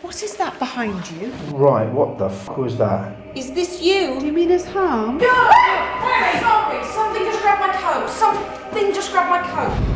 What is that behind you? Right, what the f*** was that? Is this you? Do you mean as harm? No! Wait, sorry! Something just grabbed my coat! Something just grabbed my coat!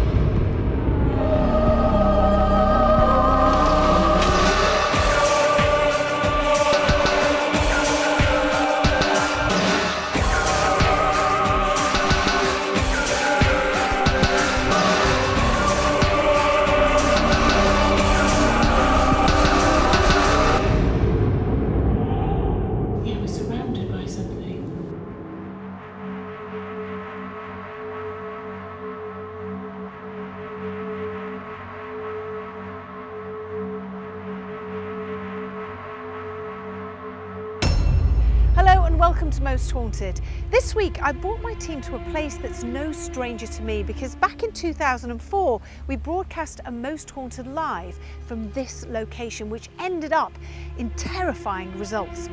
Hello and welcome to Most Haunted. This week I brought my team to a place that's no stranger to me because back in 2004 we broadcast a Most Haunted live from this location, which ended up in terrifying results.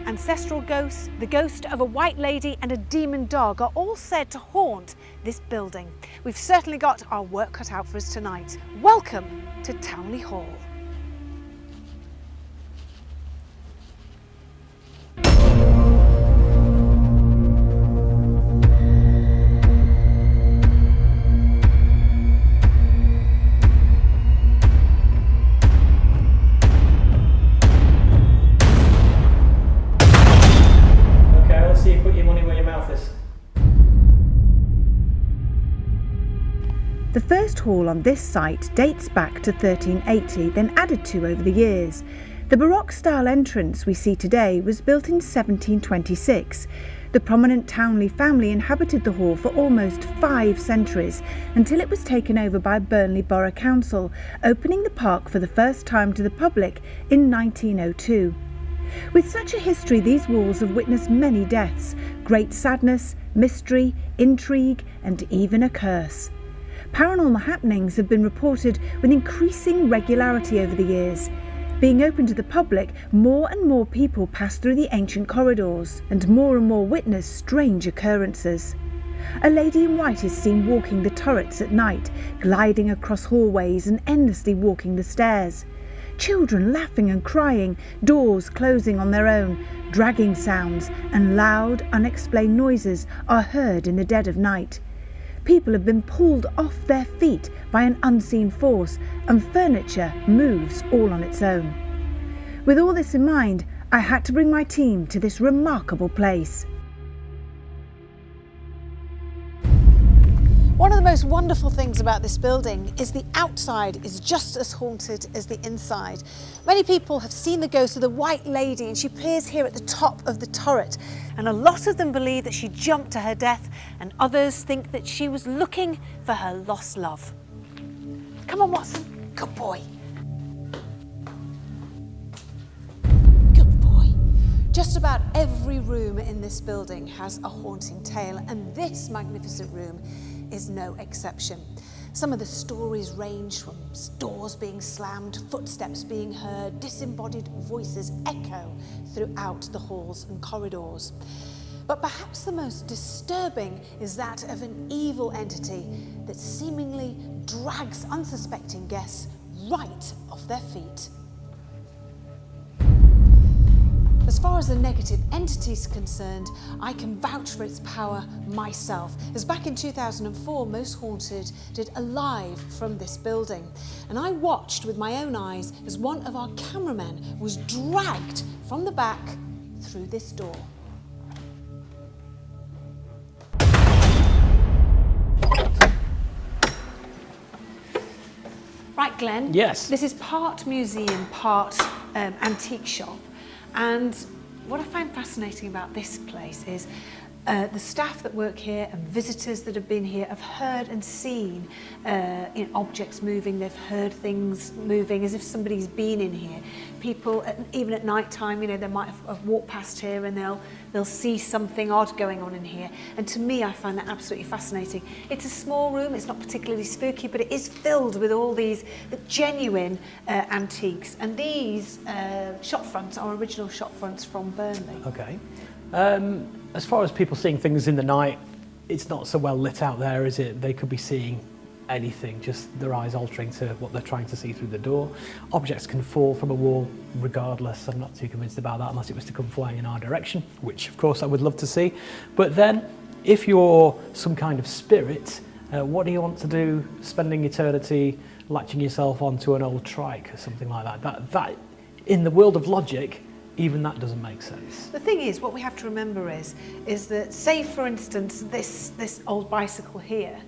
Ancestral ghosts, the ghost of a white lady and a demon dog are all said to haunt this building. We've certainly got our work cut out for us tonight. Welcome to Towneley Hall. The first hall on this site dates back to 1380, then added to over the years. The Baroque-style entrance we see today was built in 1726. The prominent Towneley family inhabited the hall for almost 5 centuries, until it was taken over by Burnley Borough Council, opening the park for the first time to the public in 1902. With such a history, these walls have witnessed many deaths, great sadness, mystery, intrigue, and even a curse. Paranormal happenings have been reported with increasing regularity over the years. Being open to the public, more and more people pass through the ancient corridors, and more witness strange occurrences. A lady in white is seen walking the turrets at night, gliding across hallways and endlessly walking the stairs. Children laughing and crying, doors closing on their own, dragging sounds and loud, unexplained noises are heard in the dead of night. People have been pulled off their feet by an unseen force, and furniture moves all on its own. With all this in mind, I had to bring my team to this remarkable place. One of the most wonderful things about this building is the outside is just as haunted as the inside. Many people have seen the ghost of the White Lady, and she appears here at the top of the turret. And a lot of them believe that she jumped to her death, and others think that she was looking for her lost love. Come on, Watson. Good boy. Good boy. Just about every room in this building has a haunting tale, and this magnificent room is no exception. Some of the stories range from doors being slammed, footsteps being heard, disembodied voices echo throughout the halls and corridors. But perhaps the most disturbing is that of an evil entity that seemingly drags unsuspecting guests right off their feet. As far as the negative entity is concerned, I can vouch for its power myself, as back in 2004, Most Haunted did a live from this building. And I watched with my own eyes as one of our cameramen was dragged from the back through this door. Right, Glenn? Yes. This is part museum, part antique shop. And what I find fascinating about this place is the staff that work here and visitors that have been here have heard and seen objects moving. They've heard things moving as if somebody's been in here. People, even at night time, you know, they might have walked past here and they'll see something odd going on in here. And to me, I find that absolutely fascinating. It's a small room, it's not particularly spooky, but it is filled with all these genuine antiques. And these shop fronts are original shop fronts from Burnley. Okay. As far as people seeing things in the night, it's not so well lit out there, is it? They could be seeing anything, just their eyes altering to what they're trying to see through the door. Objects can fall from a wall regardless. I'm not too convinced about that unless it was to come flying in our direction, which of course I would love to see. But then, if you're some kind of spirit, what do you want to do spending eternity latching yourself onto an old trike or something like that? That in the world of logic, even that doesn't make sense. The thing is, what we have to remember is that, say for instance, this old bicycle here,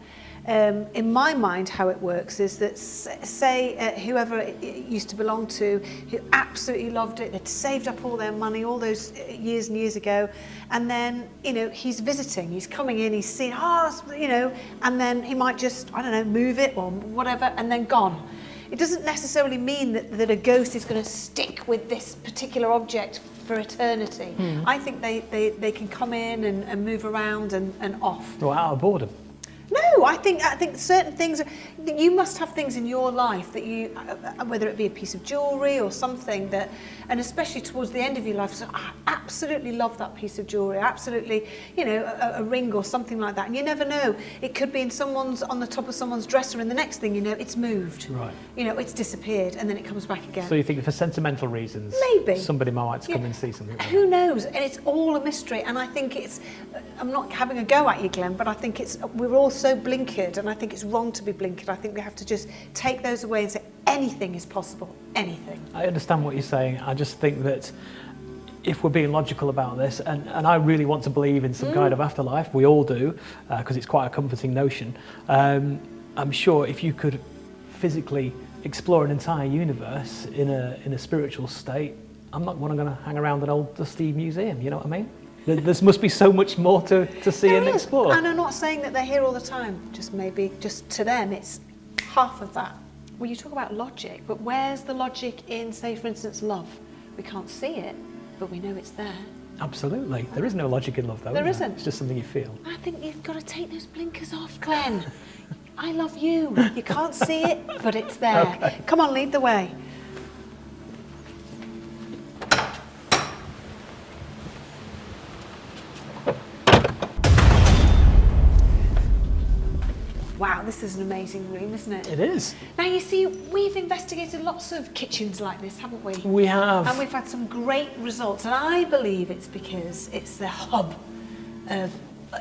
in my mind how it works is that, say whoever it used to belong to, who absolutely loved it, they'd saved up all their money all those years and years ago, and then, you know, he's visiting, he's coming in, he's seen, you know, and then he might just, I don't know, move it or whatever, and then gone. It doesn't necessarily mean that a ghost is going to stick with this particular object for eternity. I think they can come in and move around and off. Or out of boredom. No, I think certain things, you must have things in your life that you, whether it be a piece of jewellery or something that, and especially towards the end of your life, so I absolutely love that piece of jewellery, absolutely, you know, a ring or something like that. And you never know, it could be on the top of someone's dresser, and the next thing you know, it's moved. Right. You know, it's disappeared, and then it comes back again. So you think for sentimental reasons, maybe somebody might like to come and see something like Who knows? And it's all a mystery, and I think it's, I'm not having a go at you, Glenn, but I think we're all so blinkered, and I think it's wrong to be blinkered. I think we have to just take those away and say anything is possible, anything. I understand what you're saying. I just think that if we're being logical about this, and I really want to believe in some kind of afterlife, we all do, because it's quite a comforting notion. I'm sure if you could physically explore an entire universe in a spiritual state, I'm not going to hang around an old dusty museum, you know what I mean? There must be so much more to see and explore. And I'm not saying that they're here all the time, just maybe, just to them, it's half of that. Well, you talk about logic, but where's the logic in, say, for instance, love? We can't see it, but we know it's there. Absolutely. There is no logic in love, though. There isn't. It's just something you feel. I think you've got to take those blinkers off, Glenn. I love you. You can't see it, but it's there. Okay. Come on, lead the way. Wow, this is an amazing room, isn't it? It is. Now, you see, we've investigated lots of kitchens like this, haven't we? We have. And we've had some great results, and I believe it's because it's the hub of,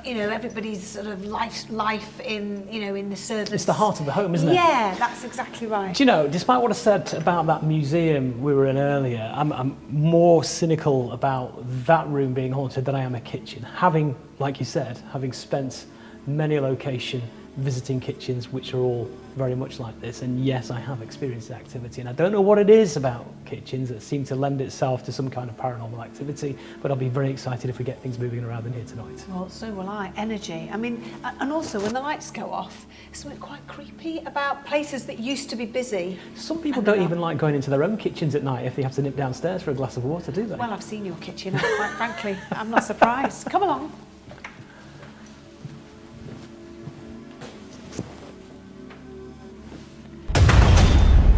you know, everybody's sort of life in, you know, in the service. It's the heart of the home, isn't it? Yeah, that's exactly right. Do you know, despite what I said about that museum we were in earlier, I'm more cynical about that room being haunted than I am a kitchen. Having, like you said, having spent many a location visiting kitchens which are all very much like this, and yes, I have experienced the activity, and I don't know what it is about kitchens that seem to lend itself to some kind of paranormal activity, but I'll be very excited if we get things moving around in here tonight. Well, so will I. Energy. I mean, and also when the lights go off, there's something quite creepy about places that used to be busy. Some people don't even like going into their own kitchens at night if they have to nip downstairs for a glass of water, do they? Well, I've seen your kitchen, and quite frankly, I'm not surprised. Come along.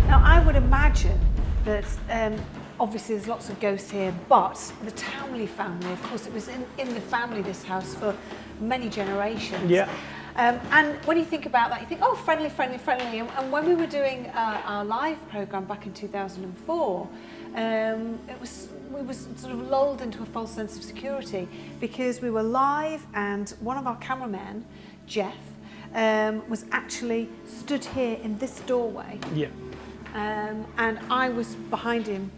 Now, I would imagine that obviously there's lots of ghosts here, but the Towneley family, of course, it was in the family, this house, for many generations. Yeah. And when you think about that, you think, oh, friendly, friendly, friendly. And when we were doing our live programme back in 2004, we were sort of lulled into a false sense of security because we were live, and one of our cameramen, Jeff, was actually stood here in this doorway. Yeah. And I was behind him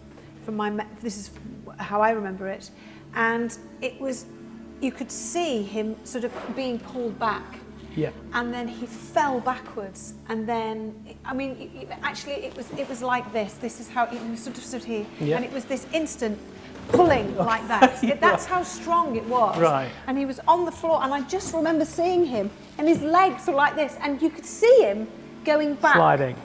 this is how I remember it, and it was, you could see him sort of being pulled back. Yeah. And then he fell backwards, and then, I mean, actually it was like this. This is how he was sort of stood here, yeah. And it was this instant pulling like that. That's how strong it was. Right. And he was on the floor, and I just remember seeing him, and his legs were like this, and you could see him going back. Sliding.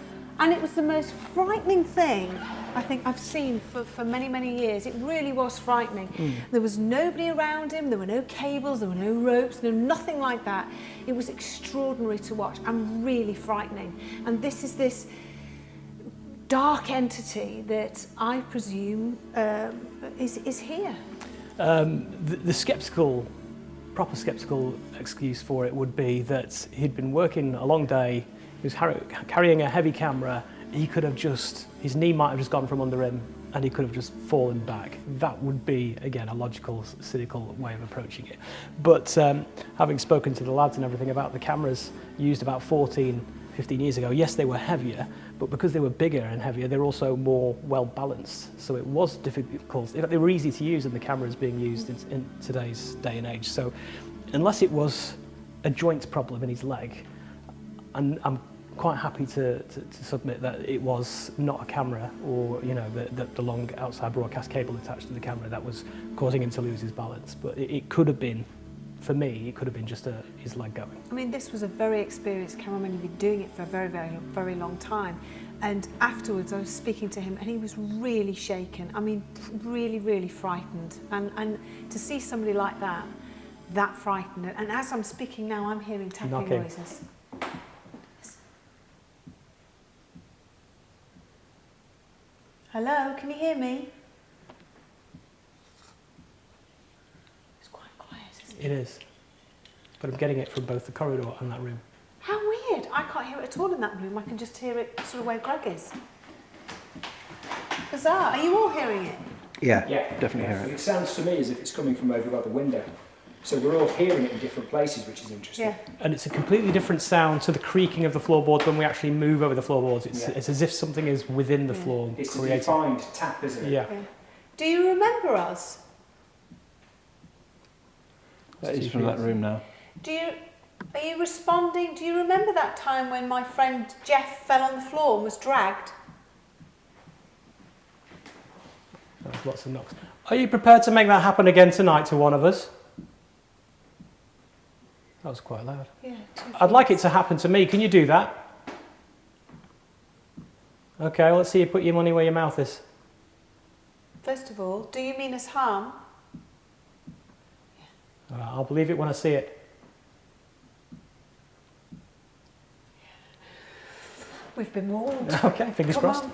And it was the most frightening thing I think I've seen for many, many years. It really was frightening. There was nobody around him, there were no cables, there were no ropes, nothing like that. It was extraordinary to watch and really frightening. And this is this dark entity that I presume is here. The proper sceptical excuse for it would be that he'd been working a long day was carrying a heavy camera. He could have just, his knee might have just gone from under him and he could have just fallen back. That would be, again, a logical, cynical way of approaching it. But having spoken to the lads and everything about the cameras used about 14, 15 years ago, yes, they were heavier, but because they were bigger and heavier, they're also more well balanced. So it was difficult. In fact, they were easy to use than the cameras being used in today's day and age. So unless it was a joint problem in his leg, and I'm quite happy to submit that it was not a camera or, you know, the long outside broadcast cable attached to the camera that was causing him to lose his balance. But it could have been, for me, it could have been just his leg going. I mean, this was a very experienced cameraman who'd been doing it for a very, very long time. And afterwards, I was speaking to him and he was really shaken. I mean, really, really frightened. And to see somebody like that frightened. And as I'm speaking now, I'm hearing tapping noises. Hello, can you hear me? It's quite quiet, isn't it? It is. But I'm getting it from both the corridor and that room. How weird. I can't hear it at all in that room. I can just hear it sort of where Greg is. Bizarre. Are you all hearing it? Yeah, Yeah, definitely hear it. It sounds to me as if it's coming from over by the window. So we're all hearing it in different places, which is interesting. Yeah. And it's a completely different sound to the creaking of the floorboards when we actually move over the floorboards. It's as if something is within the floor. It's a creating. defined tap, isn't it? Yeah. Do you remember us? That is from that room now. Are you responding? Do you remember that time when my friend Jeff fell on the floor and was dragged? There's lots of knocks. Are you prepared to make that happen again tonight to one of us? That was quite loud. Yeah. I'd like it to happen to me. Can you do that? Okay, well, let's see you put your money where your mouth is. First of all, do you mean us harm? I'll believe it when I see it. We've been warned. Okay, fingers Come crossed. on.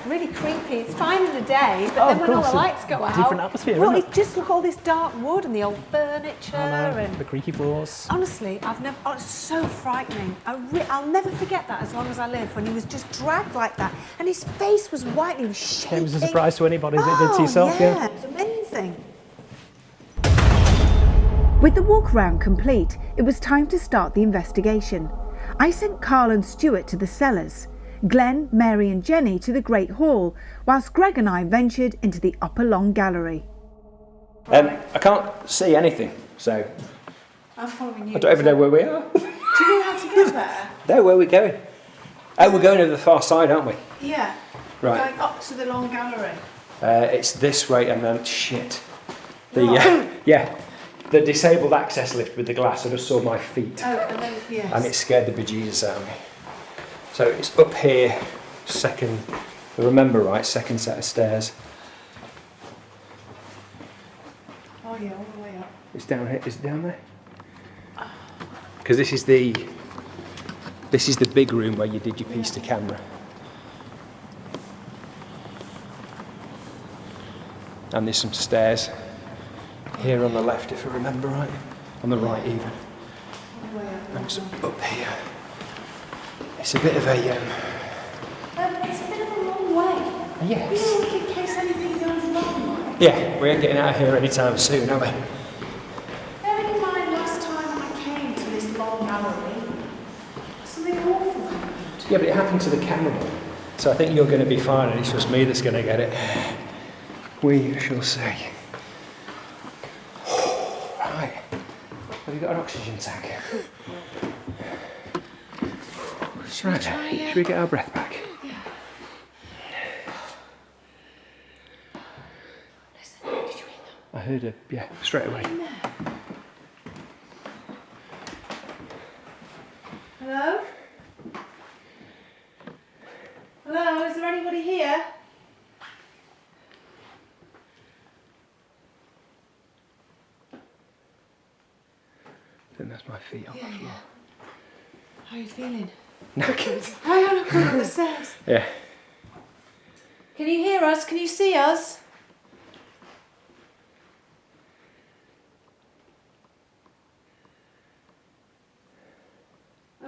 Really creepy. It's fine in the day, but then when all the lights go out, different atmosphere, well, isn't it? it's just look all this dark wood and the old furniture and The creaky floors. honestly, it's so frightening. I'll never forget that as long as I live. When he was just dragged like that, and his face was white, and he was shaking. It was a surprise to anybody as it did to yourself. Yeah, it was amazing. With the walk round complete, it was time to start the investigation. I sent Carl and Stuart to the cellars, Glenn, Mary and Jenny to the Great Hall, whilst Greg and I ventured into the upper long gallery. I can't see anything, so I'm following you. I don't even know where we are. Do you know how to get there? No, where are we going? Oh, we're going over the far side, aren't we? Yeah. Right. Going up to the long gallery. It's this way and then shit. The disabled access lift with the glass. I just saw my feet. Oh, and then yes. And it scared the bejesus out of me. So it's up here, second, if I remember right, second set of stairs. Oh yeah, all the way up. It's down here. Is it down there? Because this is the big room where you did your piece to camera. And there's some stairs here on the left, if I remember right. On the right even. All the way up. And it's up here. It's a bit of a It's a bit of a long way. yes. You know, in case anything goes wrong. Yeah, we ain't getting out of here anytime soon, are we? Bearing in mind last time I came to this long gallery, something awful happened. Yeah, but it happened to the cameraman. So I think you're going to be fine, and it's just me that's going to get it. We shall see. Right. Have you got an oxygen tank? Right. Should we get our breath back? Yeah. Listen, did you hear that? I heard straight away. Hello? Hello, is there anybody here? I think that's my feet on the floor. How are you feeling? Knackered. I am going up the stairs. Yeah. Can you hear us? Can you see us?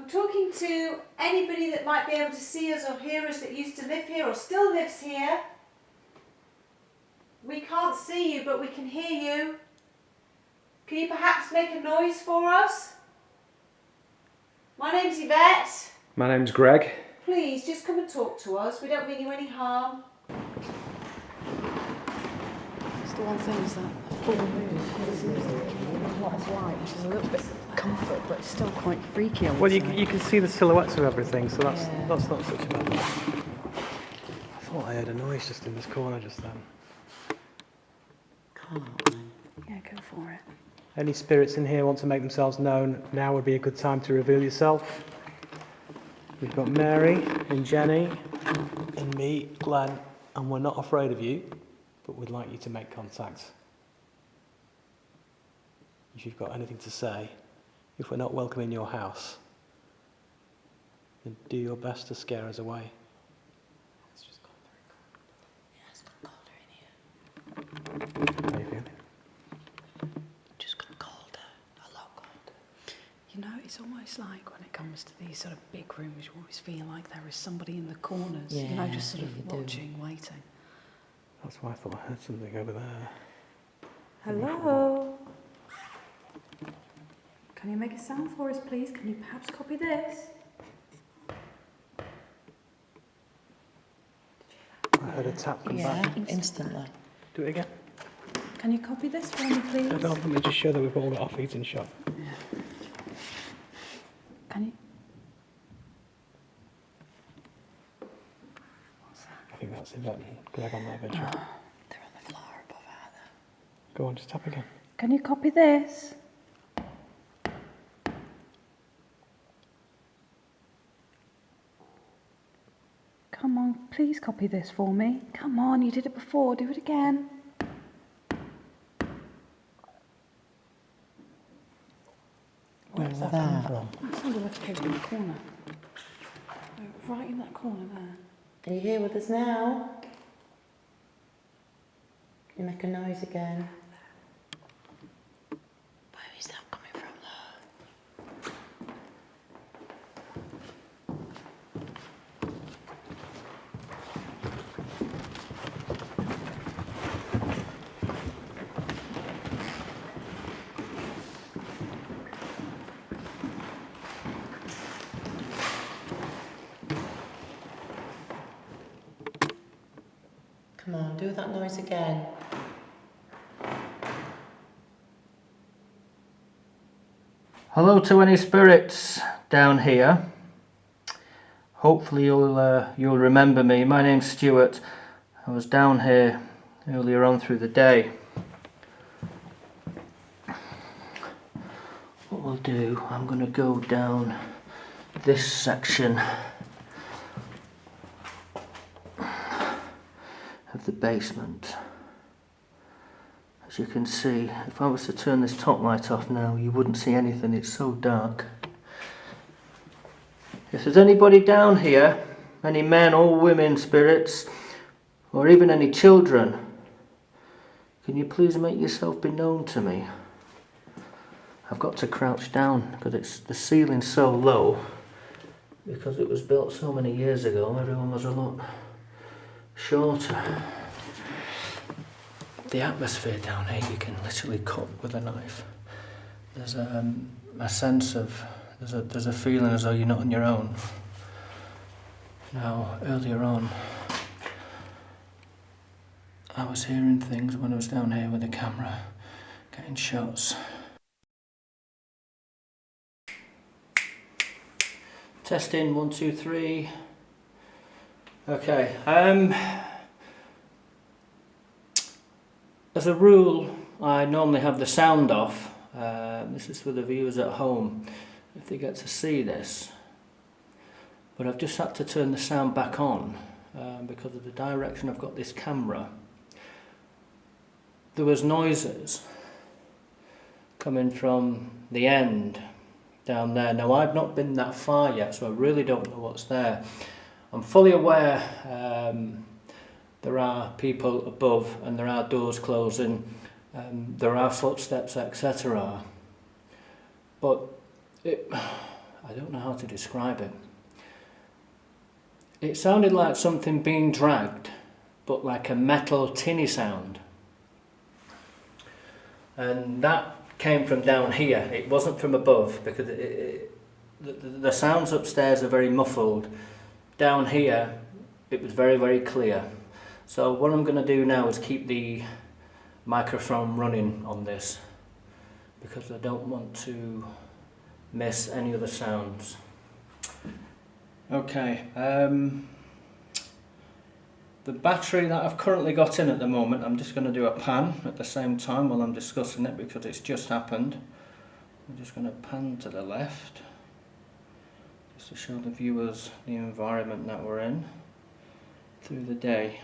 I'm talking to anybody that might be able to see us or hear us that used to live here or still lives here. We can't see you, but we can hear you. Can you perhaps make a noise for us? My name's Yvette. My name's Greg. Please, just come and talk to us. We don't mean you any harm. It's the one thing is that full moon seems to give a lot of light, which is a little bit comfort, but it's still quite freaky. Well, you can see the silhouettes of everything, so that's not such a bad thing. I thought I heard a noise just in this corner just then. Yeah, go for it. Any spirits in here want to make themselves known, now would be a good time to reveal yourself. We've got Mary and Jenny and me, Glenn, and we're not afraid of you, but we'd like you to make contact. If you've got anything to say, if we're not welcome in your house, then do your best to scare us away. It's just got very cold. Yeah, it's got colder in here. How are you feeling? Just got colder, a lot colder. You know, it's almost like when it comes to these sort of big rooms, you always feel like there is somebody in the corners, you know, just sort of watching, waiting. That's why I thought I heard something over there. Hello? Can you make a sound for us, please? Can you perhaps copy this? I heard a tap come back. Instantly. Do it again. Can you copy this for me, please? I don't think we just show that we've all got our feet in shot. Can you? I think that's Yvette and Greg on that video. They're on the floor above, aren't they? Go on, just tap again. Can you copy this? Come on, please copy this for me. Come on, you did it before, do it again. Where's that coming from? That sounded like it came from the corner. Right in that corner there. Are you here with us now? Can you make a noise again? Where is that coming from, though? Come on, do that noise again. Hello to any spirits down here. Hopefully you'll remember me. My name's Stuart. I was down here earlier on through the day. What we'll do, I'm going to go down this section of the basement. As you can see, if I was to turn this top light off now, you wouldn't see anything, it's so dark. If there's anybody down here, any men or women spirits, or even any children, can you please make yourself be known to me? I've got to crouch down because the ceiling's so low, because it was built so many years ago, everyone was a lot shorter. The atmosphere down here you can literally cut with a knife. There's a sense of, there's a feeling as though you're not on your own. Now, earlier on, I was hearing things when I was down here with the camera, getting shots. Testing, 1, 2, 3. Okay, as a rule, I normally have the sound off. This is for the viewers at home, if they get to see this. But I've just had to turn the sound back on because of the direction I've got this camera. There was noises coming from the end down there. Now I've not been that far yet, so I really don't know what's there. I'm fully aware there are people above and there are doors closing, there are footsteps, etc. But I don't know how to describe it. It sounded like something being dragged, but like a metal tinny sound. And that came from down here. It wasn't from above, because the sounds upstairs are very muffled. Down here, it was very, very clear. So what I'm going to do now is keep the microphone running on this, because I don't want to miss any other sounds. Okay, the battery that I've currently got in at the moment, I'm just going to do a pan at the same time while I'm discussing it, because it's just happened. I'm just going to pan to the left, just to show the viewers the environment that we're in through the day.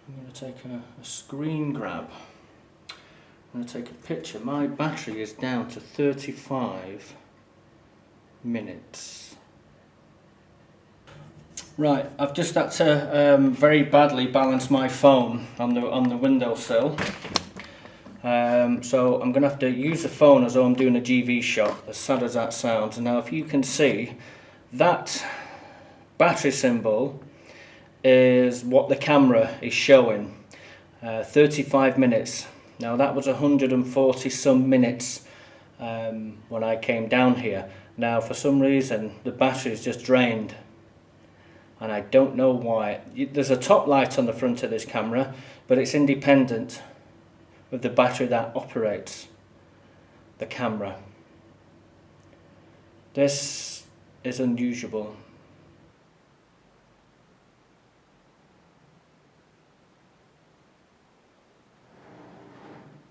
I'm going to take a screen grab. I'm going to take a picture. My battery is down to 35 minutes. Right, I've just had to very badly balance my phone on the windowsill. So I'm going to have to use the phone as though I'm doing a GV shot, as sad as that sounds. Now if you can see, that battery symbol is what the camera is showing, 35 minutes. Now that was 140 some minutes when I came down here. Now for some reason the battery is just drained, and I don't know why. There's a top light on the front of this camera, but it's independent of the battery that operates the camera. This is unusual.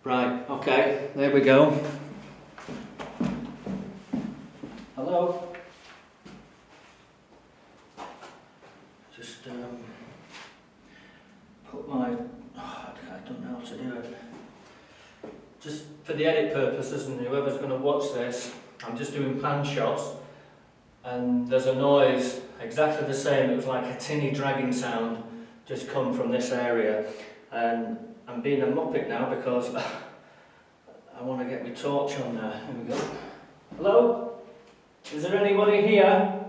Right, okay, there we go. Hello? Just put my... I don't know how to do it. Just for the edit purposes, and whoever's going to watch this, I'm just doing pan shots, and there's a noise exactly the same. It was like a tinny dragging sound just come from this area, and I'm being a muppet now because I want to get my torch on there. Here we go. Hello? Is there anybody here?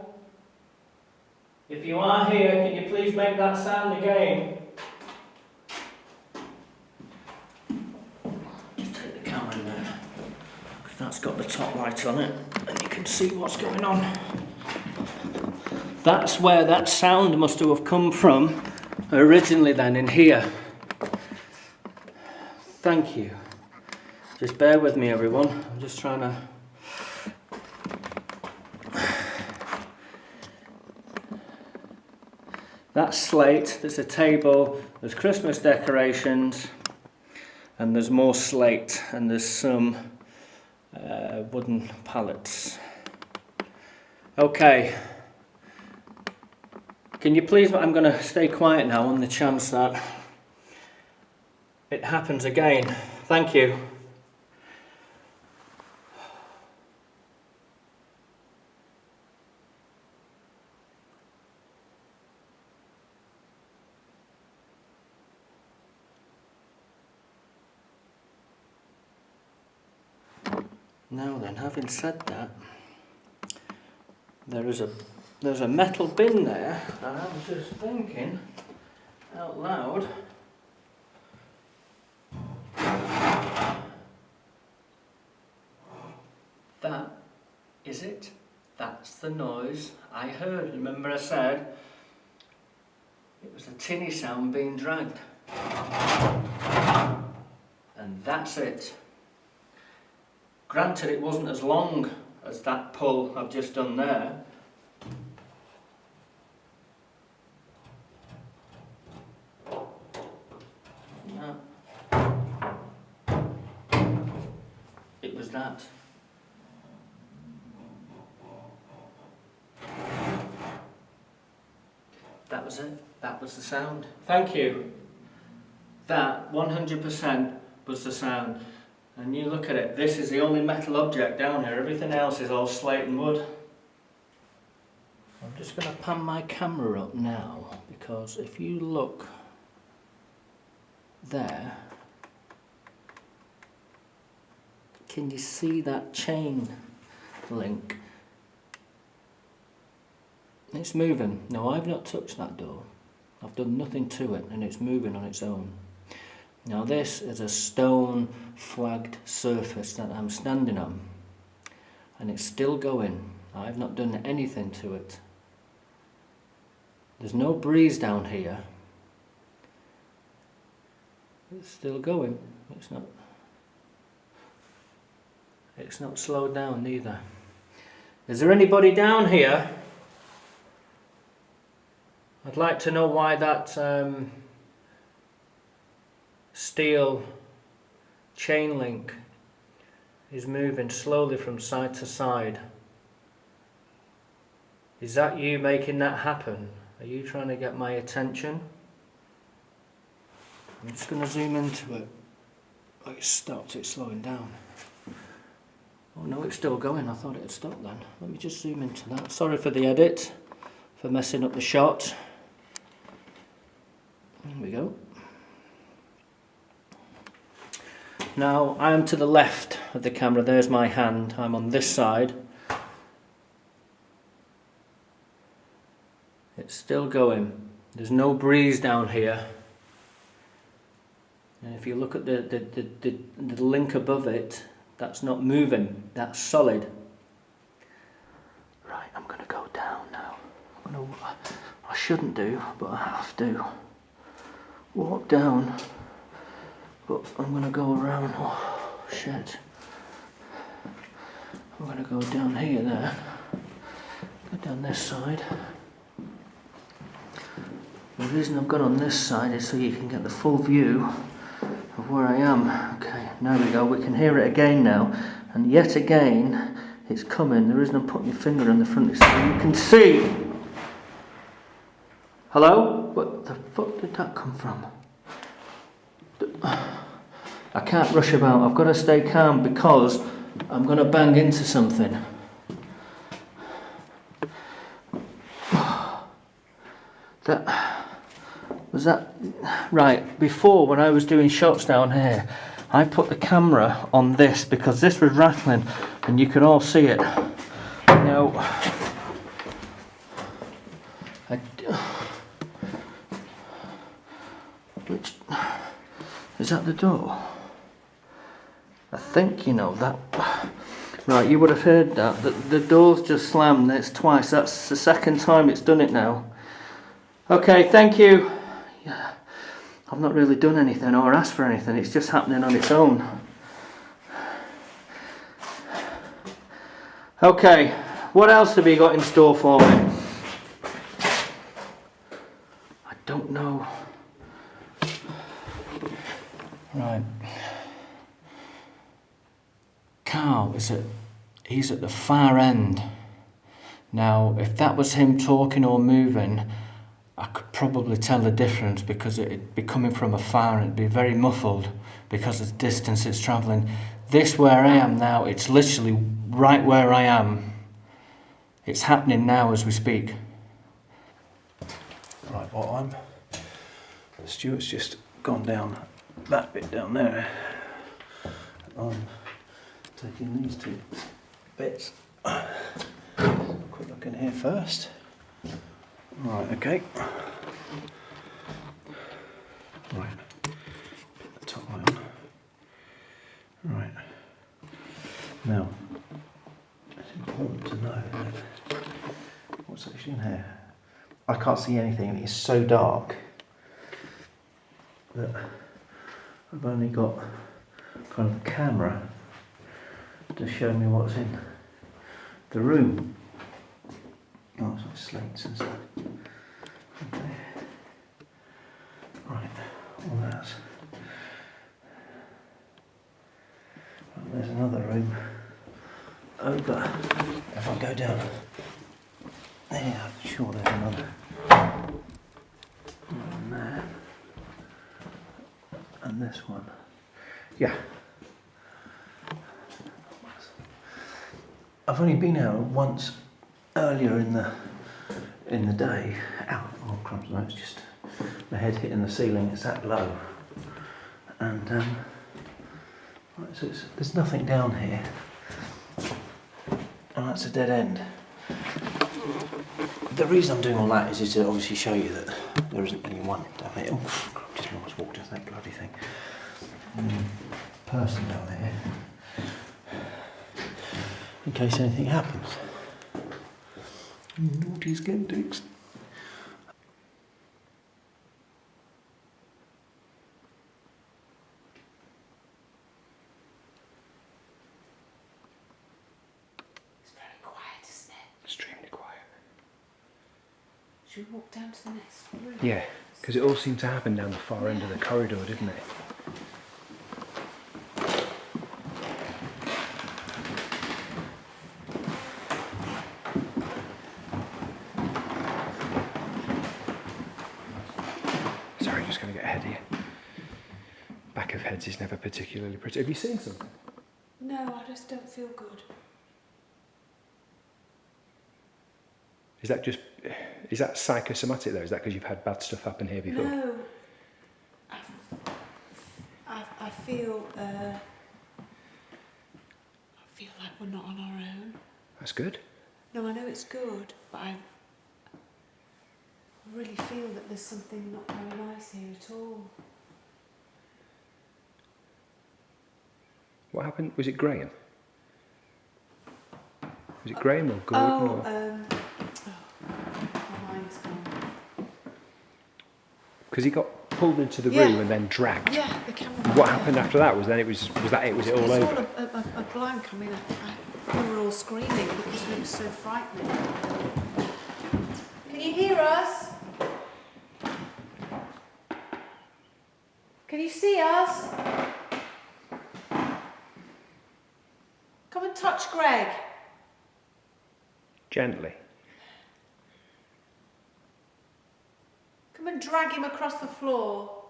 If you are here, can you please make that sound again? Just take the camera in there, because that's got the top light on it, and you can see what's going on. That's where that sound must have come from originally then, in here. Thank you. Just bear with me, everyone. I'm just trying to... That's slate, there's a table, there's Christmas decorations, and there's more slate, and there's some wooden pallets. Okay. Can you please... I'm going to stay quiet now on the chance that it happens again. Thank you. Now then, having said that, there's a metal bin there, and I was just thinking out loud. That is it. That's the noise I heard. Remember I said it was a tinny sound being dragged. And that's it. Granted, it wasn't as long as that pull I've just done there. It was that. That was it. That was the sound. Thank you. That 100% was the sound. And you look at it, this is the only metal object down here. Everything else is all slate and wood. I'm just going to pan my camera up now, because if you look there, Can you see that chain link? It's moving. No, I've not touched that door. I've done nothing to it, and it's moving on its own. Now this is a stone flagged surface that I'm standing on, and it's still going. I've not done anything to it. There's no breeze down here. It's still going. It's not slowed down neither. Is there anybody down here? I'd like to know why that steel chain link is moving slowly from side to side. Is that you making that happen? Are you trying to get my attention? I'm just going to zoom into it. Oh, it stopped, it's slowing down. Oh no, it's still going. I thought it had stopped then. Let me just zoom into that. Sorry for the edit, for messing up the shot. Here we go. Now I am to the left of the camera. There's my hand. I'm on this side. It's still going. There's no breeze down here. And if you look at the link above it, that's not moving. That's solid. Right, I'm going to go down now. I shouldn't do, but I have to. Walk down, but I'm going to go around. Oh, shit. I'm going to go down here there. Go down this side. The reason I've gone on this side is so you can get the full view of where I am. Okay, there we go. We can hear it again now. And yet again, it's coming. The reason I'm putting my finger on the front is so you can see. Hello? What the fuck did that come from? I can't rush about. I've got to stay calm because I'm going to bang into something. That right, before when I was doing shots down here, I put the camera on this because this was rattling and you could all see it. Now, which is that the door? I think you know that. Right, you would have heard that. The door's just slammed. It's twice. That's the second time it's done it now. Okay, thank you. Yeah, I've not really done anything or asked for anything. It's just happening on its own. Okay, what else have you got in store for me? I don't know. Right. Carl he's at the far end. Now, if that was him talking or moving, I could probably tell the difference because it'd be coming from afar and it'd be very muffled because of the distance it's travelling. This where I am now, it's literally right where I am. It's happening now as we speak. Right, well, Stuart's just gone down that bit down there. I'm taking these two bits. Quick look in here first. Right, okay. Right, put the top light on. Right. Now, it's important to know that what's actually in here. I can't see anything, it's so dark that I've only got kind of a camera to show me what's in the room. Oh, it's like slates and stuff. Okay. Right, all that. Well, there's another room over. If I go down, yeah, I'm sure there's another one there. And this one. Yeah. I've only been out once earlier in the day. Ow, oh crumbs, no, it's just my head hitting the ceiling, it's that low. And Right, so there's nothing down here. And that's a dead end. The reason I'm doing all that is to obviously show you that there isn't anyone down here. Oh, just almost walked into that bloody thing. Person down there. In case anything happens. Naughty skinticks. Extremely quiet. Should we walk down to the next room? Yeah, because it all seemed to happen down the far end of the corridor, didn't it? Sorry, just going to get ahead of you. Back of heads is never particularly pretty. Have you seen something? No, I just don't feel good. Is that psychosomatic though? Is that because you've had bad stuff happen here before? No. I feel like we're not on our own. That's good. No, I know it's good, but I really feel that there's something not very nice here at all. What happened? Was it Graham? Was it Graham or Gordon? My mind's gone. Because he got pulled into the room and then dragged. Yeah, the camera. What happened after that? Was that it? Was it all it's over? all a blank. I mean, we were all screaming because it was so frightening. Can you hear us? Can you see us? Come and touch Greg. Gently. Come and drag him across the floor.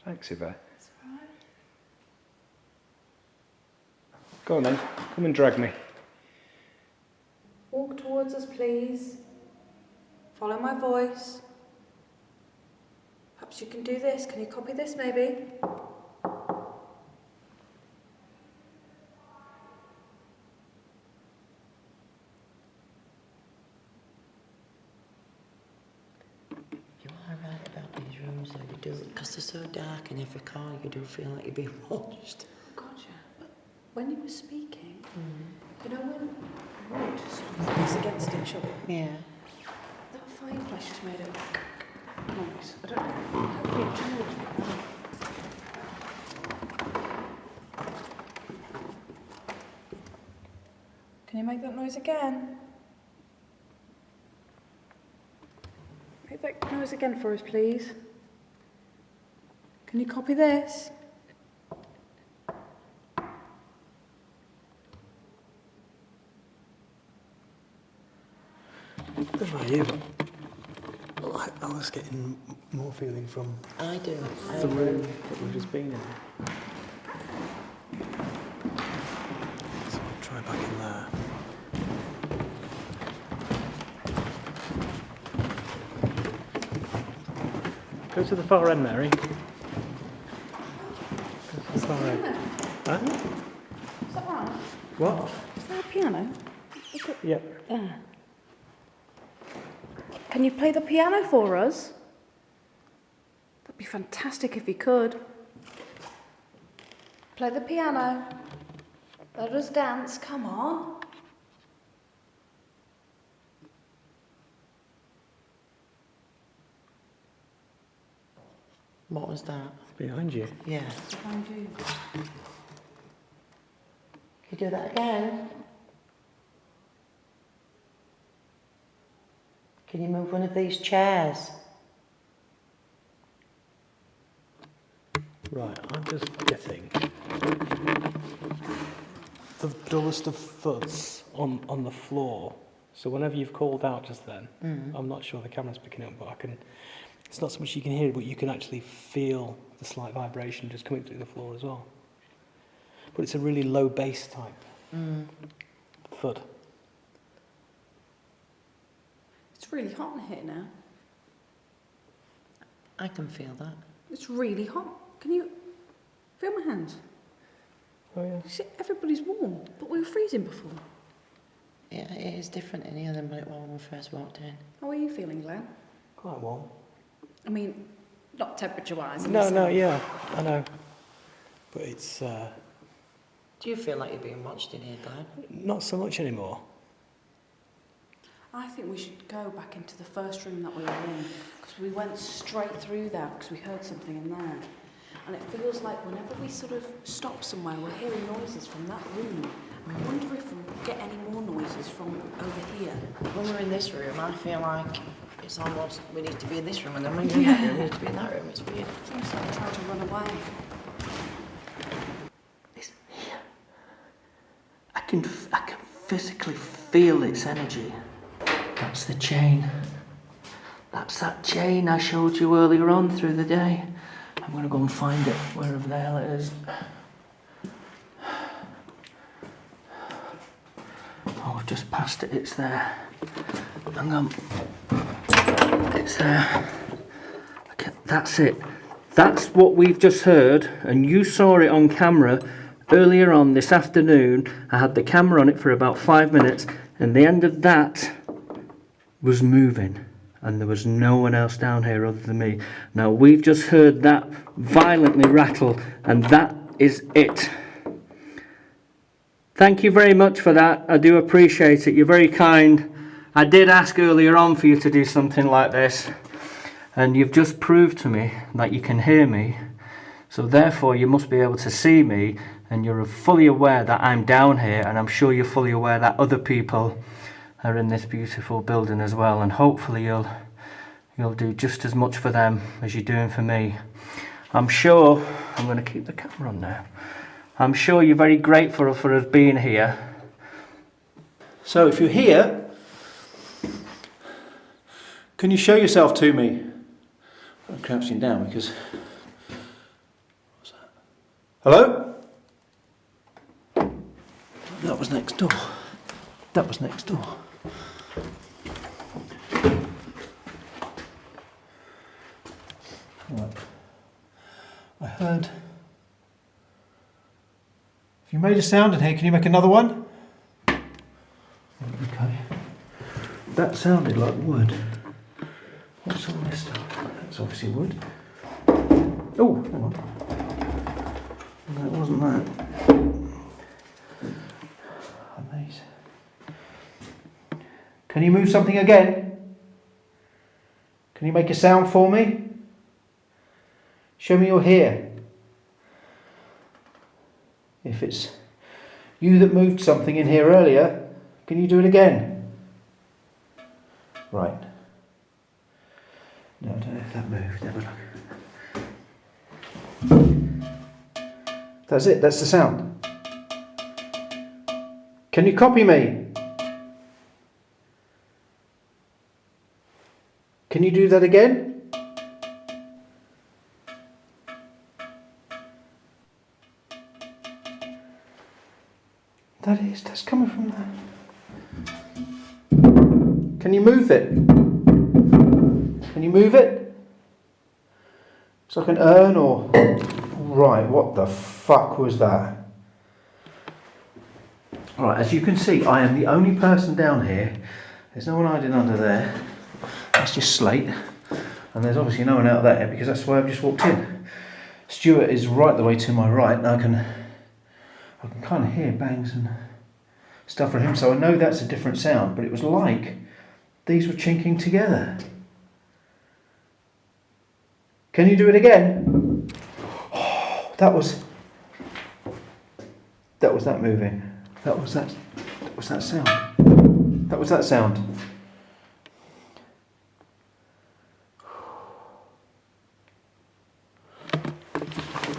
Thanks, Yvette. That's all right. Go on then. Come and drag me. Walk towards us, please. Follow my voice. Perhaps you can do this. Can you copy this, maybe? You are right about these rooms, though. You do, because they're so dark in every corner. You do feel like you're being watched. Gotcha. But when you were speaking, you know when wood sort of knocks against each other, Yeah. that fireplace just made a noise. I don't know. Hopefully it changed. Can you make that noise again? Make that noise again for us, please. Can you copy this? I don't know about you, but I was getting more feeling from I do. the room that we've just been in. So I'll try back in there. Go to the far end, Mary. Go to the far end. Huh? Is that right? What? Is that a piano? Yep. Can you play the piano for us? That'd be fantastic if you could. Play the piano. Let us dance, come on. What was that? Behind you. Yeah. Behind you. Can you do that again? Can you move one of these chairs? Right, I'm just getting the dullest of thuds on the floor. So whenever you've called out just then, I'm not sure the camera's picking up, but I can. It's not so much you can hear, but you can actually feel the slight vibration just coming through the floor as well. But it's a really low bass type thud. It's really hot in here now. I can feel that. It's really hot. Can you feel my hands? Oh yeah. See, everybody's warm, but we were freezing before. Yeah, it is different in here than what it was when we first walked in. How are you feeling, Glenn? Quite warm. I mean, not temperature-wise. No, yeah, I know. But it's Do you feel like you're being watched in here, Glenn? not so much anymore. I think we should go back into the first room that we were in, because we went straight through there because we heard something in there. And it feels like whenever we sort of stop somewhere, we're hearing noises from that room. I wonder if we'll get any more noises from over here. When we're in this room, I feel like it's almost we need to be in this room, and then when you're in that room, we need to be in that room. It's weird. Seems like we're trying to run away. It's here. I can physically feel its energy. That's the chain. That's that chain I showed you earlier on through the day. I'm going to go and find it, wherever the hell it is. Oh, I've just passed it. It's there. Hang on. It's there. Okay, that's it. That's what we've just heard, and you saw it on camera earlier on this afternoon. I had the camera on it for about 5 minutes, and the end of that was moving, and there was no one else down here other than me. Now we've just heard that violently rattle, and that is it. Thank you very much for that. I do appreciate it. You're very kind. I did ask earlier on for you to do something like this, and you've just proved to me that you can hear me. So therefore you must be able to see me, and you're fully aware that I'm down here, and I'm sure you're fully aware that other people are in this beautiful building as well, and hopefully you'll do just as much for them as you're doing for me. I'm sure, I'm going to keep the camera on now, I'm sure you're very grateful for us being here. So if you're here, can you show yourself to me? I'm crouching down because... What's that? Hello? That was next door. That was next door. Right. I heard... If you made a sound in here, can you make another one? Okay. That sounded like wood. What's all this stuff? That's obviously wood. Oh, hang on. No, it wasn't that. Amazing. Can you move something again? Can you make a sound for me? Show me you're here. If it's you that moved something in here earlier, can you do it again? Right. No, I don't know if that moved. Have a look. That's it, that's the sound. Can you copy me? Can you do that again? That's coming from there. Can you move it? Can you move it? It's like an urn or... Right, what the fuck was that? Right, as you can see, I am the only person down here. There's no one hiding under there. That's just slate. And there's obviously no one out there because that's where I've just walked in. Stuart is right the way to my right, and I can kind of hear bangs and stuff from him, so I know that's a different sound, but it was like these were chinking together. Can you do it again? Oh, that was that moving. That was that sound. That was that sound.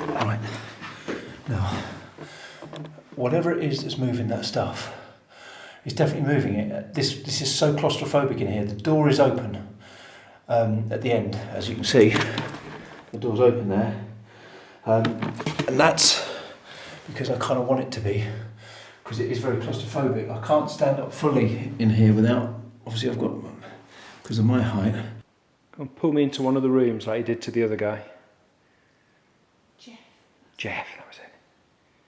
Right. Now, whatever it is that's moving that stuff, it's definitely moving it. This is so claustrophobic in here. The door is open at the end, as you can see. The door's open there. And that's because I kind of want it to be, because it is very claustrophobic. I can't stand up fully in here without, obviously I've got, because of my height. Come pull me into one of the rooms like you did to the other guy. Jeff. Jeff, that was it.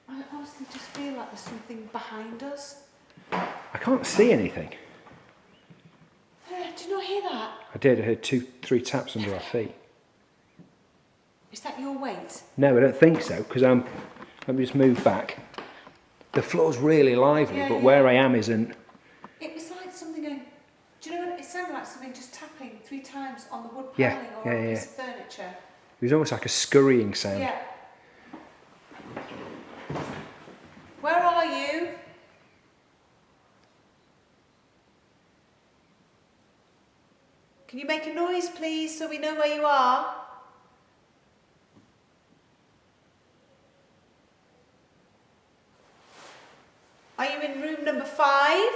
I honestly just feel like there's something behind us. I can't see anything. Do you not hear that? I did. I heard 2-3 taps under our feet. Is that your weight? No, I don't think so, because let me just move back. The floor's really lively, Yeah, but yeah. where I am isn't. It was like something going. Do you know what it sounded like? Something just tapping 3 times on the wood Yeah, paneling or yeah, on a yeah. piece of furniture. It was almost like a scurrying sound. Yeah. Where are you? Can you make a noise, please, so we know where you are? Are you in room number 5? Did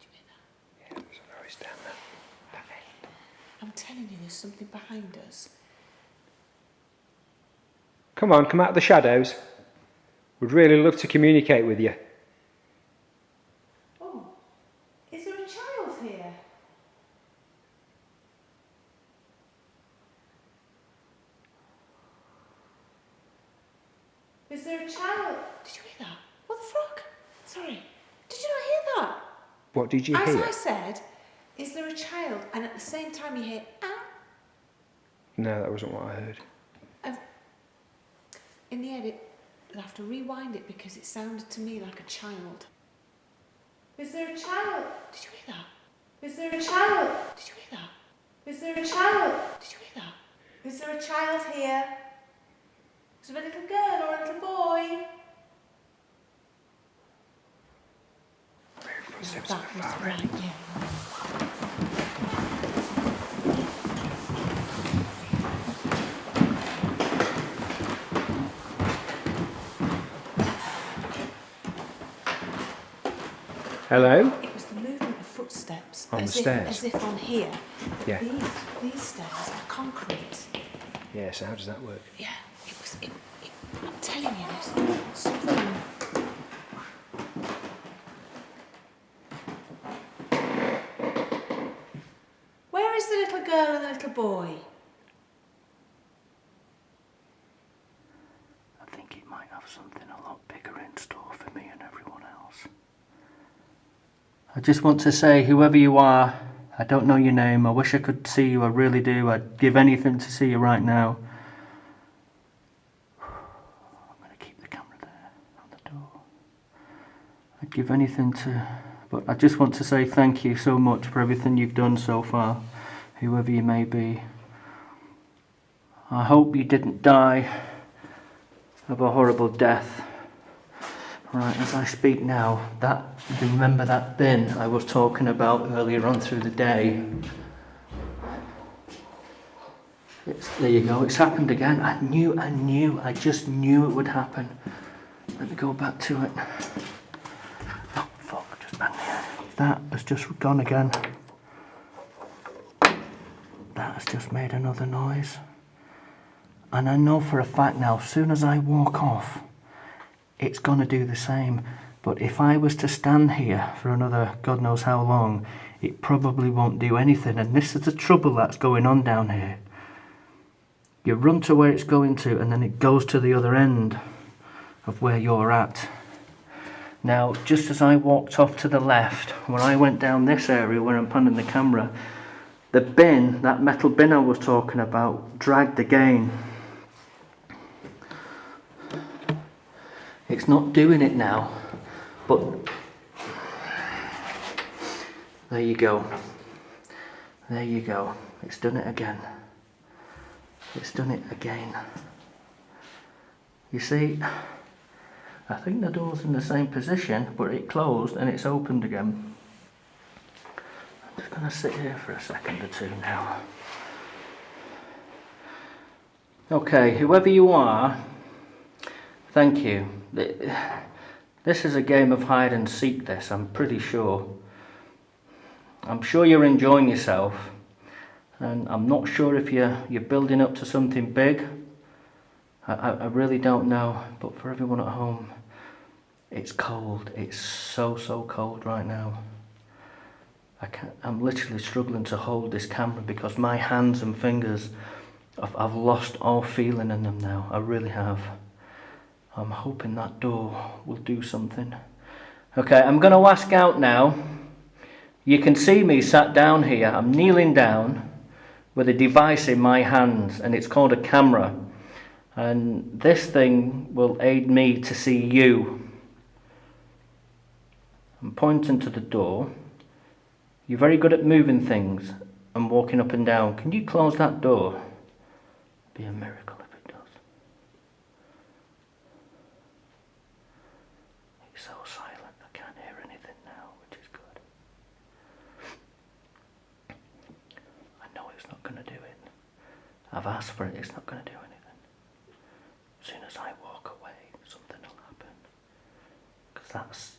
you hear that? Yeah, there's a noise down there. I'm telling you, there's something behind us. Come on, come out of the shadows. Would really love to communicate with you. Oh, is there a child here? Is there a child? Did you hear that? What the fuck? Sorry. Did you not hear that? What did you As hear? I said, is there a child? And at the same time you hear, ah. No, that wasn't what I heard. In the edit, you'll have to rewind it because it sounded to me like a child. Is there a child? Did you hear that? Is there a child? Did you hear that? Is there a child? Did you hear that? Is there a child here? Is there a little girl or a little boy? Footsteps That at the was far right, end. yeah. Hello? It was the movement of footsteps. On the as stairs? As if on here. But Yeah. These stairs are concrete. Yeah, so how does that work? Yeah, I'm telling you, there's something. Where is the little girl and the little boy? I think he might have something a lot bigger in store for me and everyone else. I just want to say, whoever you are, I don't know your name, I wish I could see you, I really do. I'd give anything to see you right now. I'm going to keep the camera there on the door. I'd give anything to... But I just want to say thank you so much for everything you've done so far, whoever you may be. I hope you didn't die of a horrible death. Right, as I speak now, remember that bin I was talking about earlier on through the day? There you go, it's happened again. I just knew it would happen. Let me go back to it. Oh, fuck, just bang here. That has just gone again. That has just made another noise. And I know for a fact now, as soon as I walk off, it's going to do the same. But if I was to stand here for another God knows how long, it probably won't do anything. And this is the trouble that's going on down here. You run to where it's going to, and then it goes to the other end of where you're at. Now, just as I walked off to the left, when I went down this area where I'm panning the camera, the bin, that metal bin I was talking about, dragged again. It's not doing it now, but there you go. There you go. It's done it again. It's done it again. You see, I think the door's in the same position, but it closed and it's opened again. I'm just going to sit here for a second or two now. Okay, whoever you are, thank you. This is a game of hide and seek, this, I'm pretty sure. I'm sure you're enjoying yourself, and I'm not sure if you're building up to something big. I really don't know, but for everyone at home, it's cold. It's so cold right now. I'm literally struggling to hold this camera because my hands and fingers, I've lost all feeling in them now. I really have. I'm hoping that door will do something. Okay, I'm going to ask out now. You can see me sat down here. I'm kneeling down with a device in my hands, and it's called a camera. And this thing will aid me to see you. I'm pointing to the door. You're very good at moving things and walking up and down. Can you close that door? It'd be a miracle if it does. It's so silent, I can't hear anything now, which is good. I know it's not going to do it. I've asked for it, it's not going to do anything. As soon as I walk away, something will happen. Because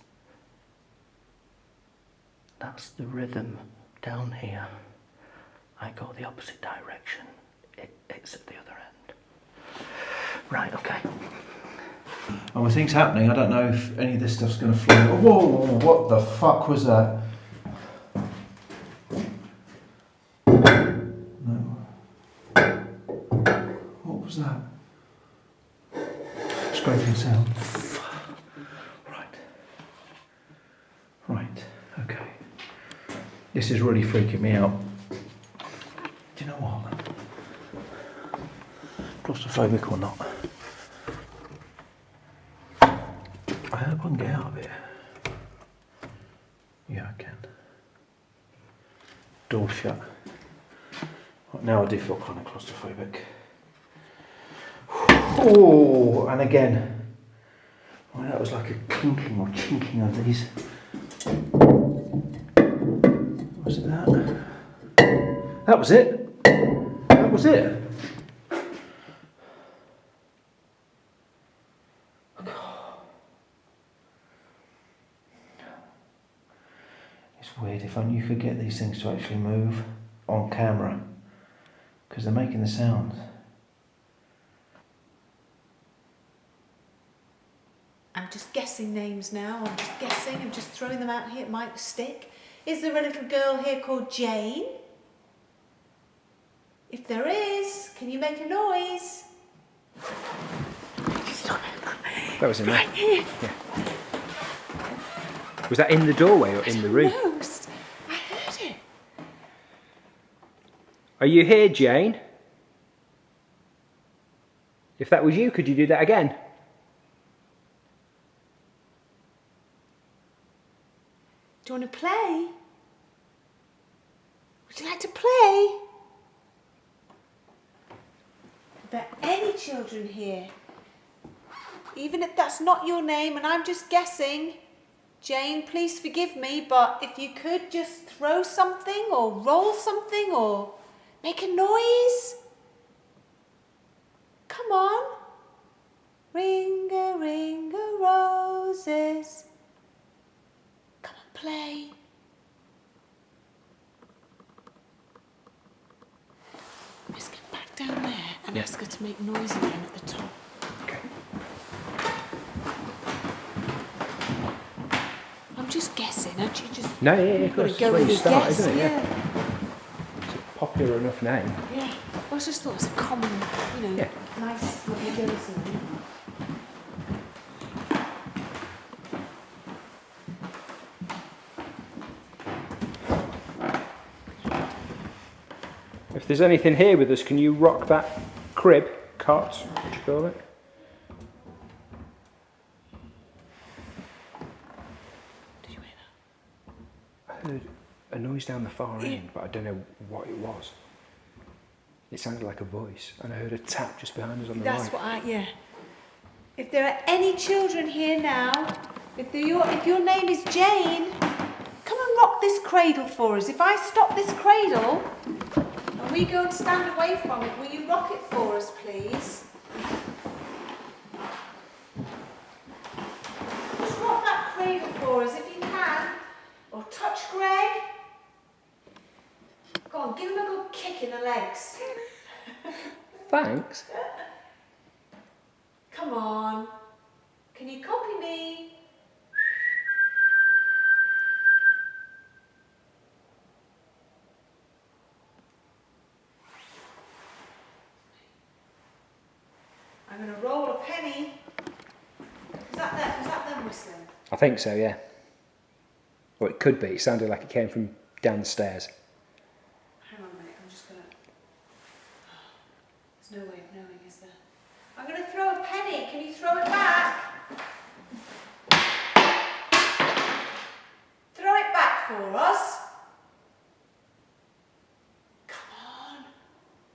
that's the rhythm down here. I go the opposite direction. It's at the other end. Right, okay. Oh, well, things happening. I don't know if any of this stuff's going to fly. Whoa, what the fuck was that? No. What was that? Scraping sound. Right, okay. This is really freaking me out. Do you know what? Claustrophobic or not? I hope I can get out of here. Yeah, I can. Door shut. Right, now I do feel kind of claustrophobic. Oh, and again. Well, that was like a clinking or chinking of these. Was it that? That was it. That was it. It's weird. If only you could get these things to actually move on camera, because they're making the sounds. I'm just guessing names now. I'm just guessing. I'm just throwing them out here. It might stick. Is there a little girl here called Jane? If there is, can you make a noise? That was in there. Yeah. Was that in the doorway or in the room? No, I heard it. Are you here, Jane? If that was you, could you do that again? Do you want to play? Would you like to play? Are there any children here? Even if that's not your name and I'm just guessing, Jane, please forgive me, but if you could just throw something or roll something or make a noise. Come on. Ring-a-ring-a roses. Come and play. Let's get back down there and ask her to make noise again at the top. Okay. I'm just guessing, aren't you? Just No, yeah, of course. gotta go That's where with you your start, guess, isn't it? yeah. It's a popular enough name. Yeah. Well, I just thought it was a common, Yeah. nice little girl. If there's anything here with us, can you rock that crib, cot, what do you call it? Did you hear that? I heard a noise down the far end, but I don't know what it was. It sounded like a voice, and I heard a tap just behind us on the That's right. what If there are any children here now, if your name is Jane, come and rock this cradle for us. If I stop this cradle and we go and stand away from it, will you rock it for us, please? Just rock that cradle for us if you can. Or touch Greg. Go on, give him a good kick in the legs. Thanks. Come on. Can you copy me? I'm going to roll a penny. think so, yeah. Or it could be. It sounded like it came from down the stairs. Hang on a minute, I'm just gonna... There's no way of knowing, is there? I'm gonna throw a penny, can you throw it back? Throw it back for us. Come on.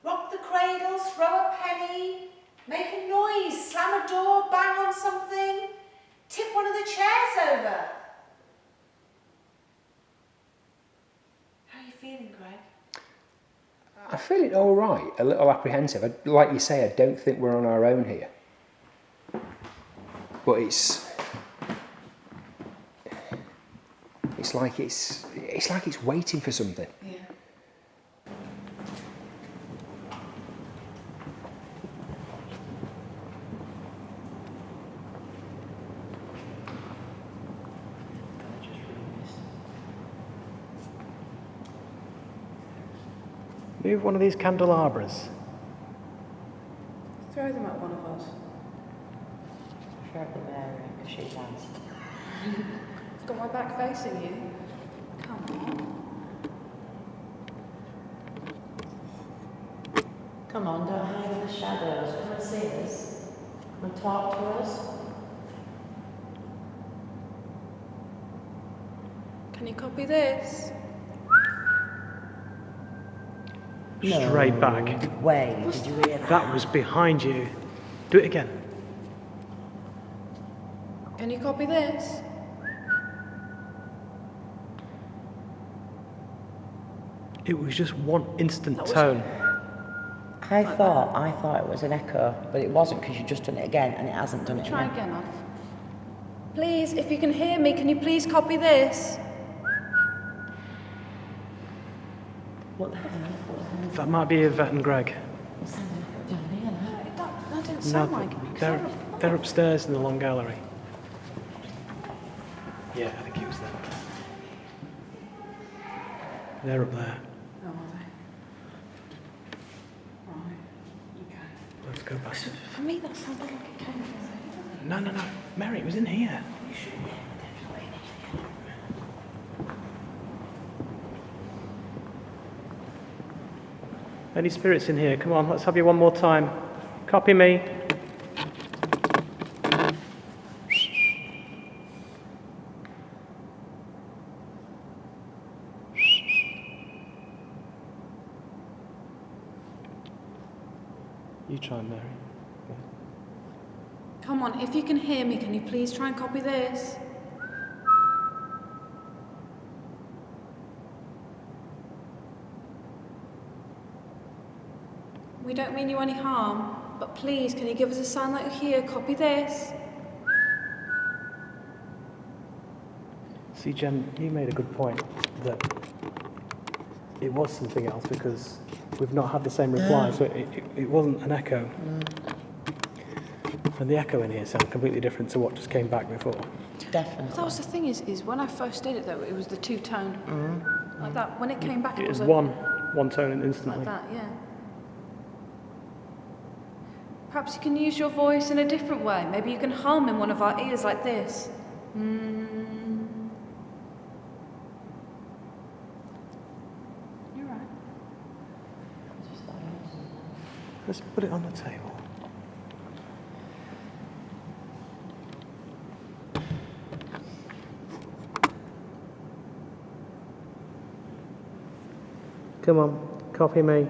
Rock the cradle, throw a penny, make a noise, slam a door, bang on something, tip one of the chairs over. How are you feeling, Greg? I'm feeling all right, a little apprehensive. Like you say, I don't think we're on our own here. But it's like it's waiting for something. Yeah. Move one of these candelabras. Throw them at one of us. Throw at the Mary, because she's last. I've got my back facing you. Come on. Come on, don't hide in the shadows. Come and see us. Come and talk to us. Can you copy this? Straight back. Way, did you hear that? That was behind you. Do it again. Can you copy this? It was just one instant That was- tone. I thought it was an echo, but it wasn't because you've just done it again and it hasn't done it Try again. again, Alf. Please, if you can hear me, can you please copy this? What the hell? That might be Yvette and Greg. That didn't sound like it. They're upstairs in the long gallery. Yeah, I think it was them. They're up there. Oh, are they? Right. Okay. Let's go back. For me, that sounded like it came from No. Mary, it was in here. Any spirits in here? Come on, let's have you one more time. Copy me. You try, Mary. Come on, if you can hear me, can you please try and copy this? We don't mean you any harm, but please, can you give us a sign that you're here? Copy this. See, Jen, you made a good point that it was something else because we've not had the same reply, so it wasn't an echo. And the echo in here sounds completely different to what just came back before. Definitely. That was the thing is when I first did it though, it was the two-tone. Like that. When it came back, it It was was one tone instantly. like that, yeah. Perhaps you can use your voice in a different way. Maybe you can hum in one of our ears like this. You're right. Let's put it on the table. Come on, copy me.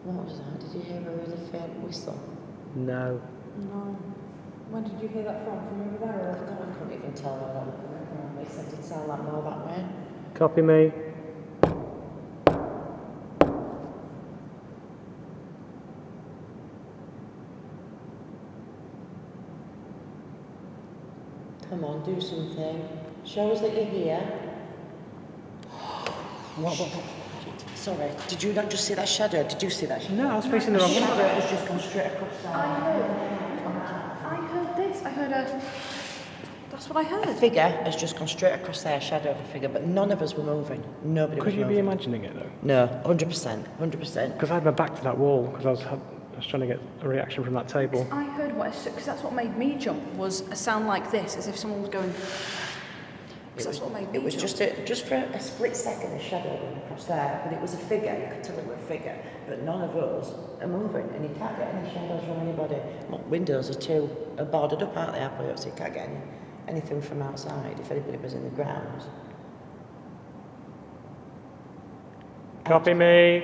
What was that? Did you hear a really faint whistle? No. No. When did you hear that from? From over there or over I couldn't even tell where that was. It said it sounded like more that way. Copy me. Come on, do something. Show us that you're here. What? Sorry, did you not just see that shadow? Did you see that shadow? No, I was facing the wrong way. shadow has just gone straight across I heard this. I heard the That's what I heard. A figure has just gone straight across there, shadow of a figure, but none of us were moving. Nobody was Could you moving. be imagining it though? No, 100%, 100%. Because I had my back to that wall because I was trying to get a reaction from that table. I heard because that's what made me jump, was a sound like this, as if someone was going... That's what made me It was jump. just for a split second, a shadow went across there, but it was a figure, you could tell it was a figure, but none of us are moving, and you can't get any shadows from anybody. Well, windows are boarded up, aren't they, halfway up, so you can't get anything from outside, if anybody was in the grounds. Copy me.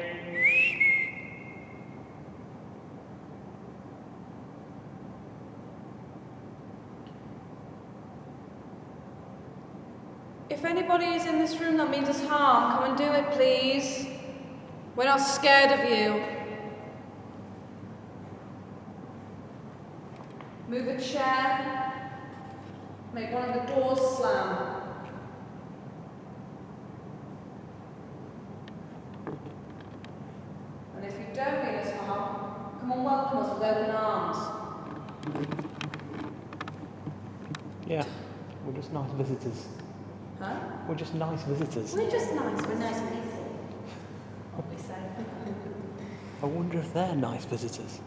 If anybody is in this room that means us harm, come and do it, please. We're not scared of you. Move a chair. Make one of the doors slam. And if you don't mean us harm, come and welcome us with open arms. Yeah, we're just nice visitors. Huh? We're just nice visitors. We're just nice. We're nice people. What we say. I wonder if they're nice visitors.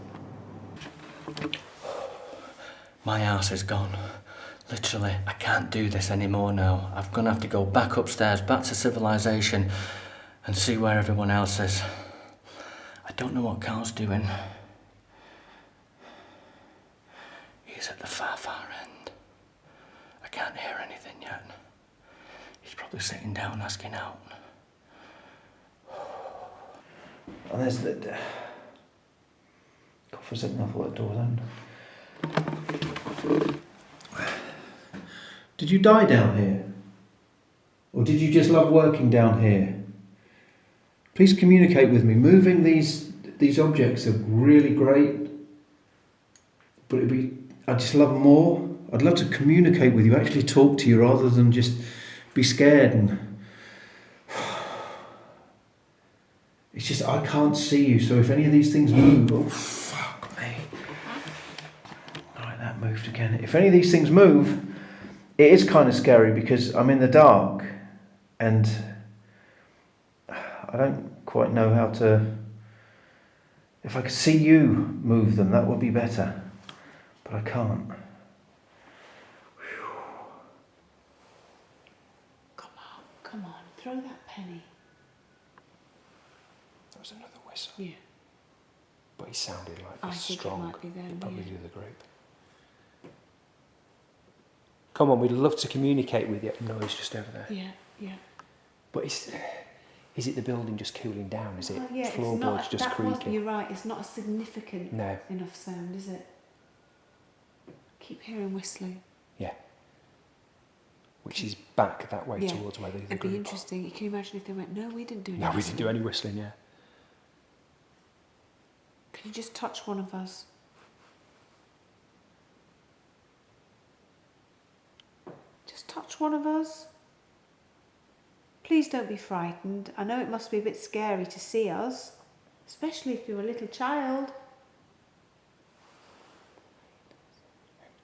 My arse is gone. Literally, I can't do this anymore now. I'm gonna have to go back upstairs, back to civilization, and see where everyone else is. I don't know what Carl's doing. He's at the far end. I can't hear anything yet. He's probably sitting down asking out. And there's the... God, for a second I thought that door was open. Did you die down here? Or did you just love working down here? Please communicate with me. Moving these objects are really great, but I'd just love more. I'd love to communicate with you, actually talk to you rather than just be scared. And it's just, I can't see you, so if any of these things move, oh fuck me. Alright, that moved again. If any of these things move, it is kind of scary because I'm in the dark and I don't quite know how to... If I could see you move them, that would be better. But I can't. Come on, throw that penny. That was another whistle. Yeah. But he sounded like I this think it strong. might be them, He'd probably yeah. do the group. Come on, we'd love to communicate with you. No, he's just over there. Yeah. But is it the building just cooling down? Is it Yeah, floorboards just creaking? You're right, it's not a significant No. enough sound, is it? Keep hearing whistling. Yeah. Which is back that way Yeah. towards where the It'd group be are. interesting. Can you imagine if they went, no, we didn't do any No, we whistling. didn't do any whistling, yeah. Can you just touch one of us? Just touch one of us. Please don't be frightened. I know it must be a bit scary to see us, especially if you're a little child.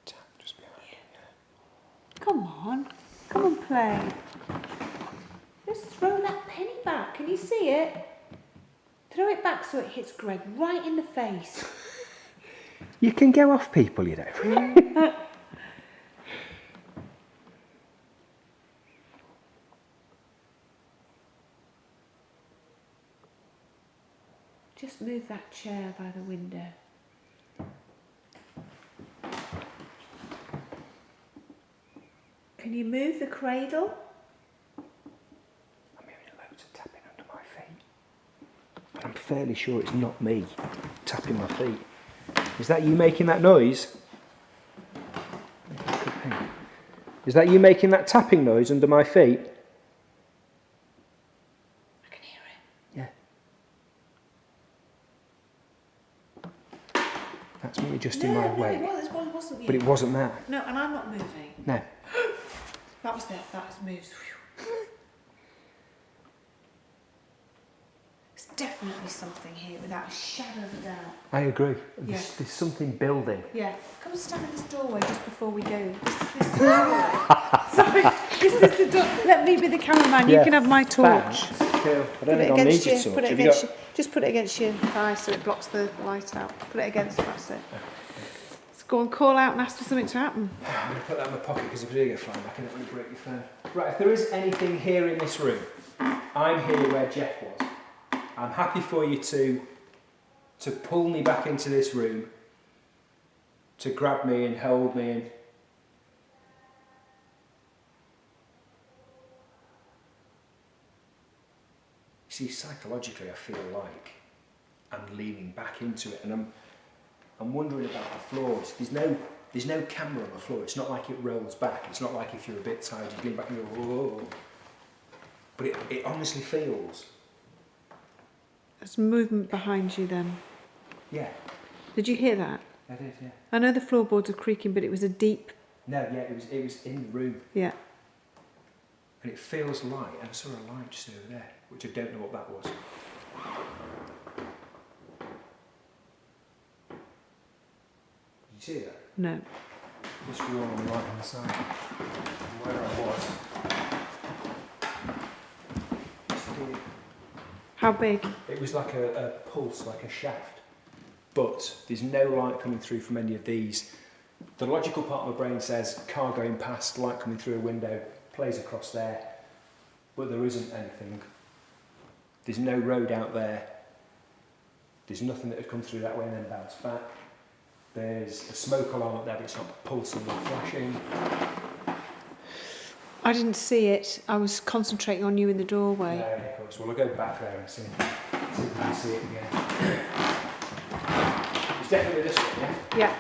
Tap just behind you, yeah. Come on and play. Just throw that penny back. Can you see it? Throw it back so it hits Greg right in the face. You can go off people, you know. Just move that chair by the window. Can you move the cradle? I'm hearing loads of tapping under my feet. But I'm fairly sure it's not me tapping my feet. Is that you making that noise? Is that you making that tapping noise under my feet? I can hear it. Yeah. That's me adjusting my weight. It wasn't you. But it wasn't that. No, and I'm not moving. No. That was it. That was moves. It's definitely definitely something here without a shadow of a doubt. I agree. Yeah. There's something building. Yeah. Come and stand at this doorway just before we go. This is the doorway. Sorry, this is the door. Let me be the cameraman. You Yeah. can have my torch. Cool. I Put don't it think I'll need against your you. torch. Put it Have you against got- you. Just put it against your thigh so it blocks the light out. Put it against. That's it. Let's go and call out and ask for something to happen. I'm going to put that in my pocket because if I do get flying back, I don't want to break your phone. Right, if there is anything here in this room, I'm here where Jeff was. I'm happy for you to pull me back into this room, to grab me and hold me and... See, psychologically, I feel like I'm leaning back into it, and I'm wondering about the floors. There's no camera on the floor. It's not like it rolls back. It's not like if you're a bit tired, you lean back and go, whoa. But it honestly feels. There's movement behind you then. Yeah, Did you hear that? I did. Yeah. I know the floorboards are creaking, but it was a deep. No, yeah, it was in the room, Yeah. and it feels light. And I saw a light just over there, which I don't know what that was. Did you see that? No. This wall on the right hand side, where I was. How big? It was like a pulse, like a shaft. But there's no light coming through from any of these. The logical part of my brain says car going past, light coming through a window, plays across there. But there isn't anything. There's no road out there. There's nothing that had come through that way and then bounced back. There's a smoke alarm up there, but it's not pulsing or flashing. I didn't see it. I was concentrating on you in the doorway. No, of course. Well, I'll go back there and see if we can see it again. It's definitely this one, yeah? Yeah.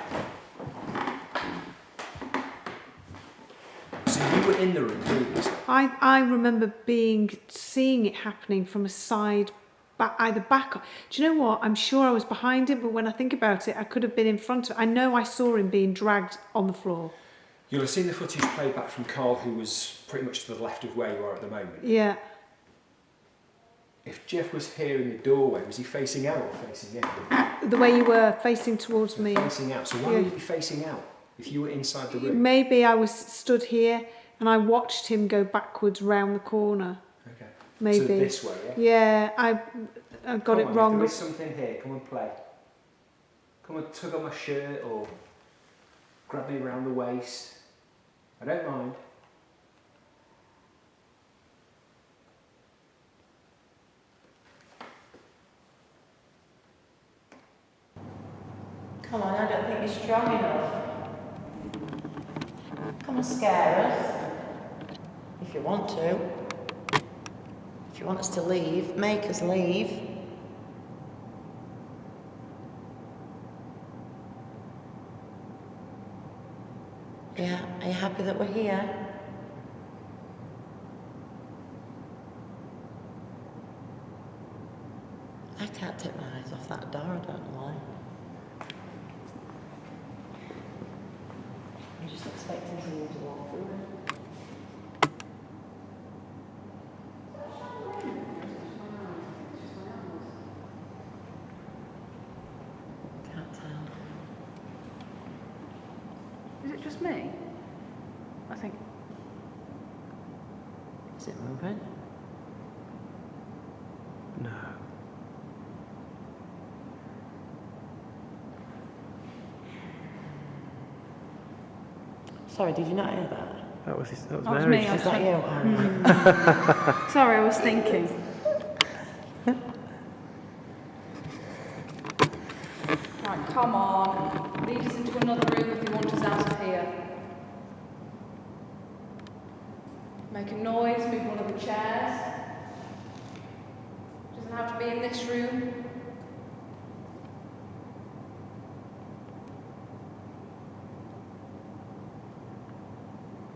So you were in the room previously? I remember seeing it happening from a side, either back. Do you know what? I'm sure I was behind him, but when I think about it, I could have been in front of. I know I saw him being dragged on the floor. You'll have seen the footage played back from Carl, who was pretty much to the left of where you are at the moment. Yeah. If Jeff was here in the doorway, was he facing out or facing in? The way you were facing towards me. Facing out. So why would you be facing out if you were inside the room? Maybe I was stood here and I watched him go backwards round the corner. Okay. Maybe. So this way, yeah? Yeah, I got it Come on, wrong. If there is something here, come and play. Come and tug on my shirt or grab me around the waist. I don't mind. Come on, I don't think you're strong enough. Come and scare us. If you want to. If you want us to leave, make us leave. Yeah, are you happy that we're here? I can't take my eyes off that door, I don't know why. I'm just expecting someone to walk through it. Can't tell. Is it just me? I think. Is it moving? No. Sorry, did you not hear that? That was That was Mary. me. I Is was that you? Sorry, I was thinking. Right, come on. Lead us into another room if you want us out of here. Make a noise, move one of the chairs. Doesn't have to be in this room.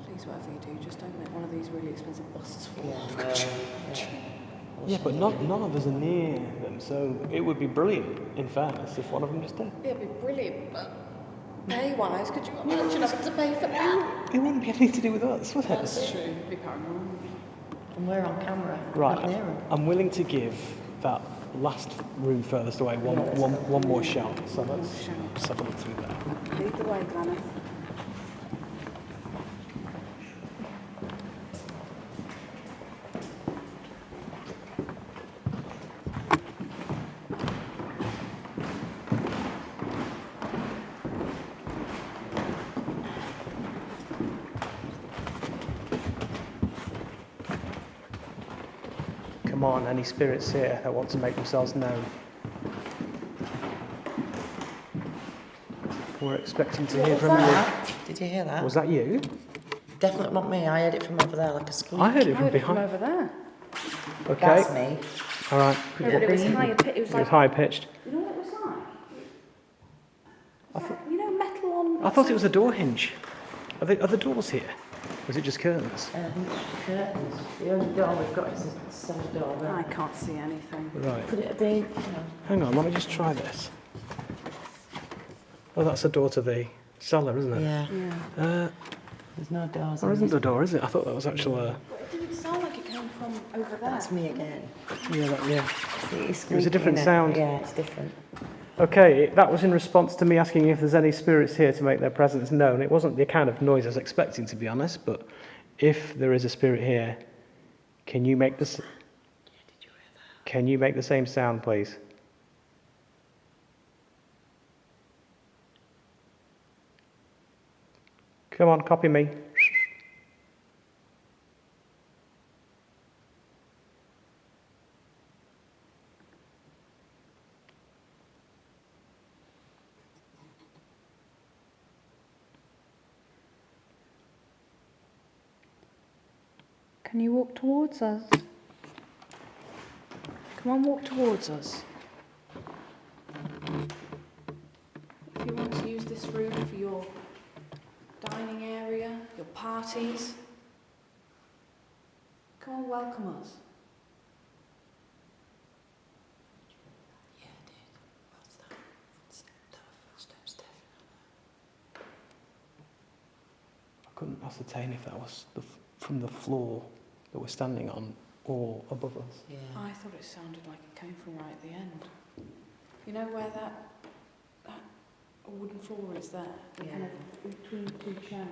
Please, whatever you do, just don't make one of these really expensive busts fall off. Yeah, but none of us are near them, so it would be brilliant, in fairness, if one of them just did. It'd be brilliant, but pay-wise, could you imagine having to pay for that? It wouldn't be anything to do with us, would it? That's true. It'd be paranoid. And we're on camera. Right, Not near 'em. I'm willing to give that last room furthest away, one more shout. So let's have a look through there. Lead the way, Granny. Come on, any spirits here that want to make themselves known? We're expecting to hear from you. Did you hear that? Was that you? Definitely not me. I heard it from over there like a squeak. I heard it I from heard it from behind. over there. Okay. That's me. All right. No, but it was higher. It was It like. was high pitched. You know what it was like? You know, metal on. I thought it was a door hinge. Are the doors here? Or is it just curtains? I think it's just curtains. The only door we've got is a cellar door. I can't see anything. Right. Could it have been? Hang on, let me just try this. Oh, that's a door to the cellar, isn't it? Yeah. Yeah. There's no doors. There isn't a door, is it? I thought that was actually a... But it didn't sound like it came from over there. That's me again. Yeah. It's It was a different squeaky, innit? sound. Yeah, it's different. Okay, that was in response to me asking if there's any spirits here to make their presence known. It wasn't the kind of noise I was expecting, to be honest, but if there is a spirit here, can you make this? Can you make the same sound, please? Come on, copy me. Can you walk towards us? Come on, walk towards us. If you want to use this room for your dining area, your parties, come on, welcome us. Yeah, I did. What's that? Footsteps, definitely. I couldn't ascertain if that was from the floor that we're standing on or above us. Yeah. I thought it sounded like it came from right at the end. You know where that wooden floor is there? Yeah. Kind of between the two chairs.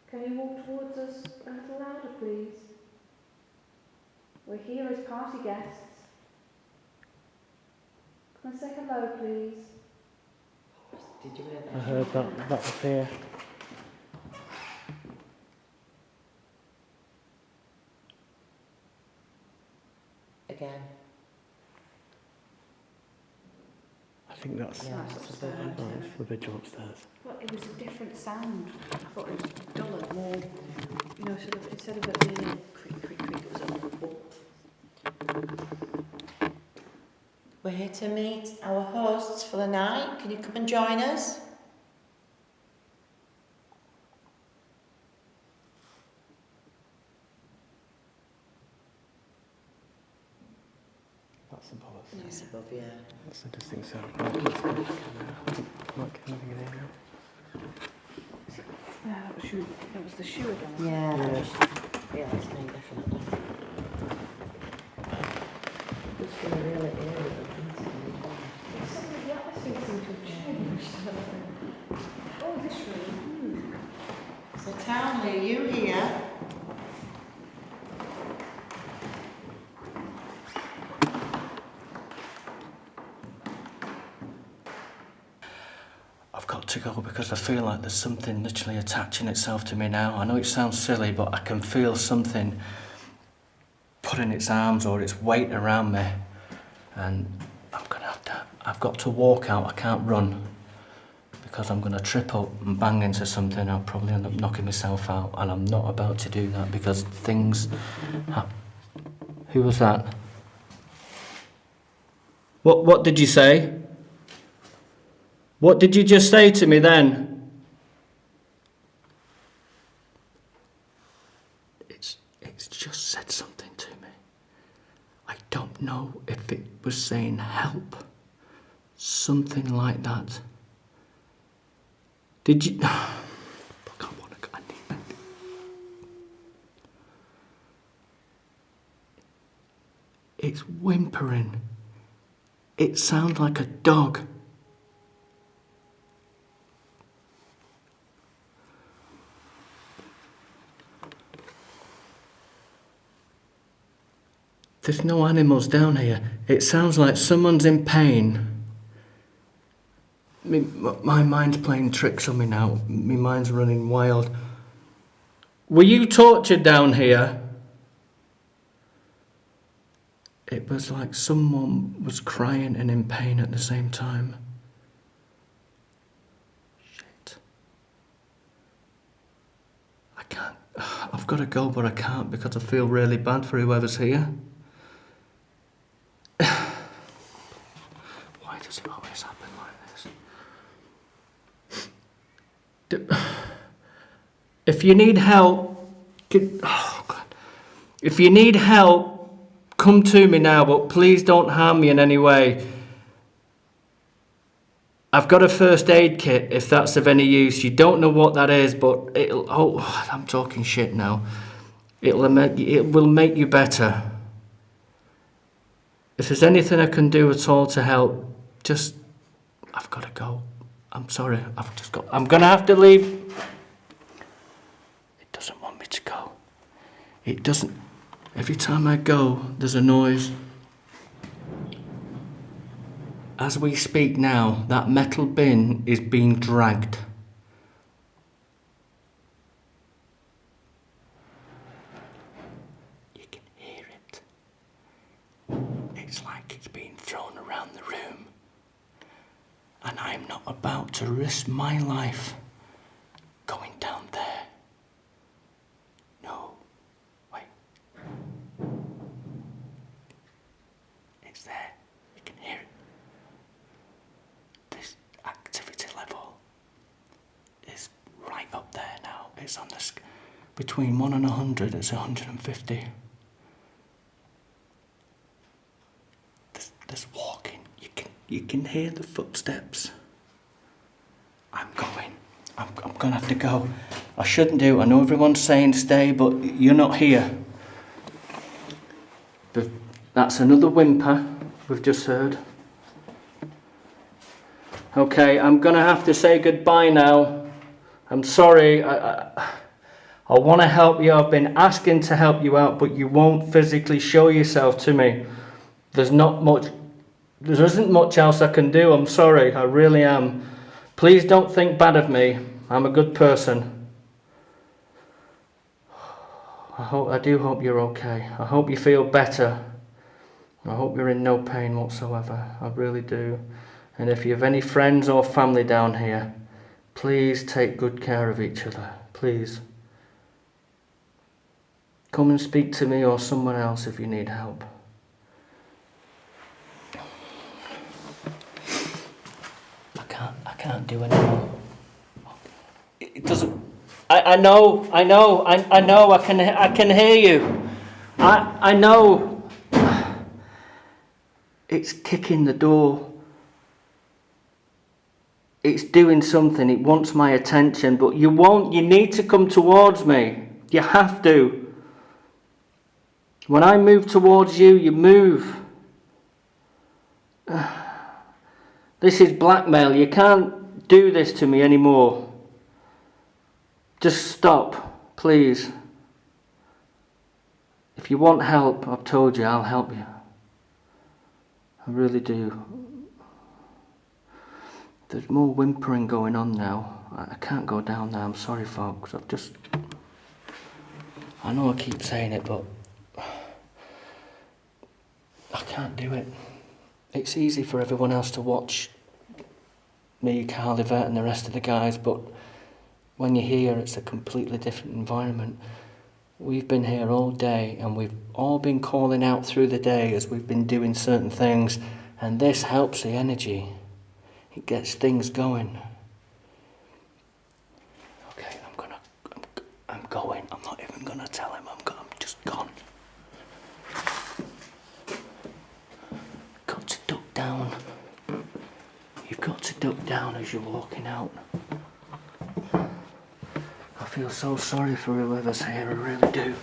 Can you walk towards us a little louder, please? We're here as party guests. Come and say hello, please. Did you hear that? I heard that was here. Again. I think that's Yeah, That's that's upstairs. that's the vigil upstairs. Well, it was a different sound. I thought it was duller, more, you know, sort of, instead of it being a creak, creak, creak, it was a whoop. We're here to meet our hosts for the night. Can you come and join us? That's above us. That's above, yeah. That's a distinct sound. Right, let's go. Might get anything in here now. Yeah, that was the shoe again. Yeah. It's me, definitely. It's been really eerie. Suddenly the atmosphere seemed to have changed. Oh, this room. So Towneley, are you here? I've got to go because I feel like there's something literally attaching itself to me now. I know it sounds silly, but I can feel something putting its arms or its weight around me. And I've got to walk out. I can't run because I'm going to trip up and bang into something. I'll probably end up knocking myself out, and I'm not about to do that because things Who was that? What did you say? What did you just say to me then? It's just said something to me. I don't know if it was saying help. Something like that. Did you... It's whimpering. It sounds like a dog. There's no animals down here. It sounds like someone's in pain. My mind's playing tricks on me now. My mind's running wild. Were you tortured down here? It was like someone was crying and in pain at the same time. Shit. I can't. I've got to go, but I can't because I feel really bad for whoever's here. Why does it always happen like this? If you need help, if you need help, come to me now, but please don't harm me in any way. I've got a first aid kit if that's of any use. You don't know what that is, but it'll... Oh, I'm talking shit now. It will make you better. If there's anything I can do at all to help, just... I've got to go. I'm sorry. I'm going to have to leave. It doesn't want me to go. It doesn't. Every time I go, there's a noise. As we speak now, that metal bin is being dragged. You can hear it. It's like it's being thrown around the room. And I'm not about to risk my life going down there. No. Wait. It's there. You can hear it. This activity level is right up there now. It's on the between 1 and 100. It's 150. There's walking. You can hear the footsteps. I'm going. I'm going to have to go. I shouldn't do. I know everyone's saying stay, but you're not here. That's another whimper we've just heard. Okay, I'm going to have to say goodbye now. I'm sorry. I want to help you. I've been asking to help you out, but you won't physically show yourself to me. There isn't much else I can do. I'm sorry, I really am. Please don't think bad of me. I'm a good person. I do hope you're okay. I hope you feel better. I hope you're in no pain whatsoever. I really do. And if you have any friends or family down here, please take good care of each other. Please. Come and speak to me or someone else if you need help. I can't do anymore. It doesn't. I know. I can hear you. I know. It's kicking the door. It's doing something. It wants my attention, but you won't. You need to come towards me. You have to. When I move towards you, you move. This is blackmail. You can't do this to me anymore. Just stop, please. If you want help, I've told you, I'll help you. I really do. There's more whimpering going on now. I can't go down there. I'm sorry, folks. I know I keep saying it, but I can't do it. It's easy for everyone else to watch me, Carl, Yvette and the rest of the guys, but when you're here, it's a completely different environment. We've been here all day and we've all been calling out through the day as we've been doing certain things, and this helps the energy. It gets things going. Okay, I'm going. I'm not even gonna tell him. I'm just gone. Got to duck down. You've got to duck down as you're walking out. I feel so sorry for whoever's here, I really do.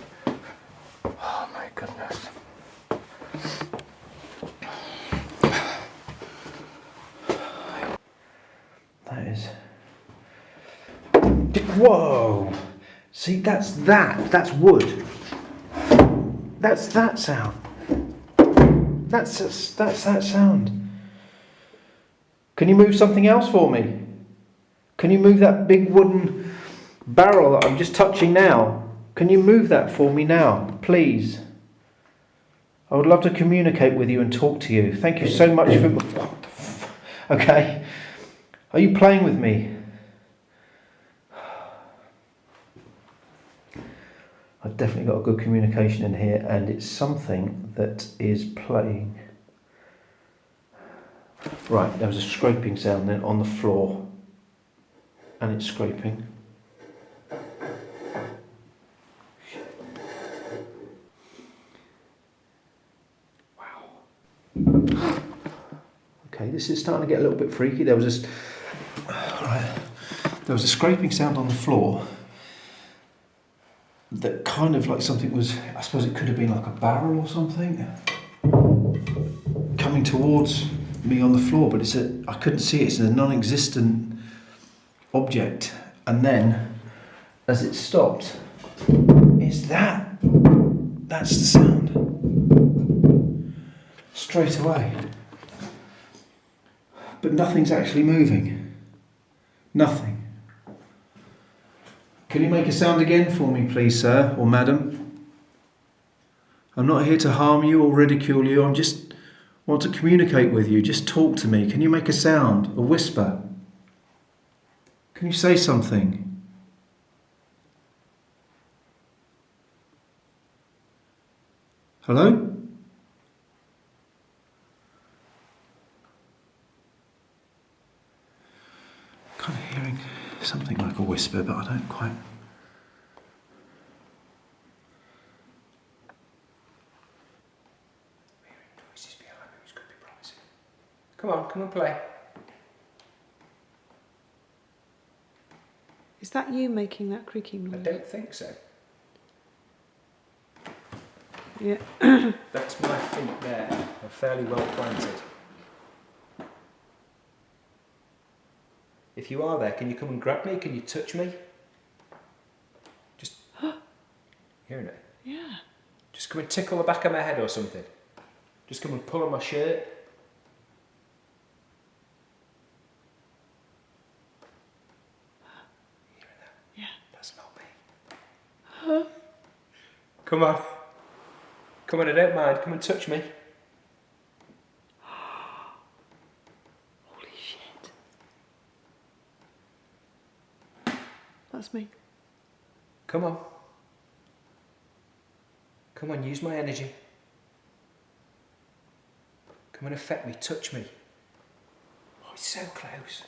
Oh my goodness. Whoa! See, that's wood. That's that sound. That's that sound. Can you move something else for me? Can you move that big wooden barrel that I'm just touching now? Can you move that for me now, please? I would love to communicate with you and talk to you. Thank you so much for... What the okay. Are you playing with me? I've definitely got a good communication in here, and it's something that is playing. Right, there was a scraping sound then on the floor, and it's scraping. Wow. Okay, this is starting to get a little bit freaky. There was a scraping sound on the floor that kind of like something was, I suppose it could have been like a barrel or something coming towards me on the floor, but I couldn't see it. It's a non-existent object. And then as it stopped, that's the sound straight away, but nothing's actually moving. Nothing. Can you make a sound again for me, please, sir or madam? I'm not here to harm you or ridicule you. I just want to communicate with you. Just talk to me. Can you make a sound, a whisper? Can you say something? Hello? Kind of hearing something like a whisper, but I don't quite... Hearing noises behind me, which could be promising. Come and play. Is that you making that creaking noise? I don't think so. Yeah. That's my feet there. They're fairly well planted. If you are there, can you come and grab me? Can you touch me? Just hearing it? Yeah. Just come and tickle the back of my head or something. Just come and pull on my shirt. Hearing that? Yeah. That's not me. Come on. Come on, I don't mind. Come and touch me. Holy shit. That's me. Come on. Come on, use my energy. Come and affect me, touch me. Oh, it's so close.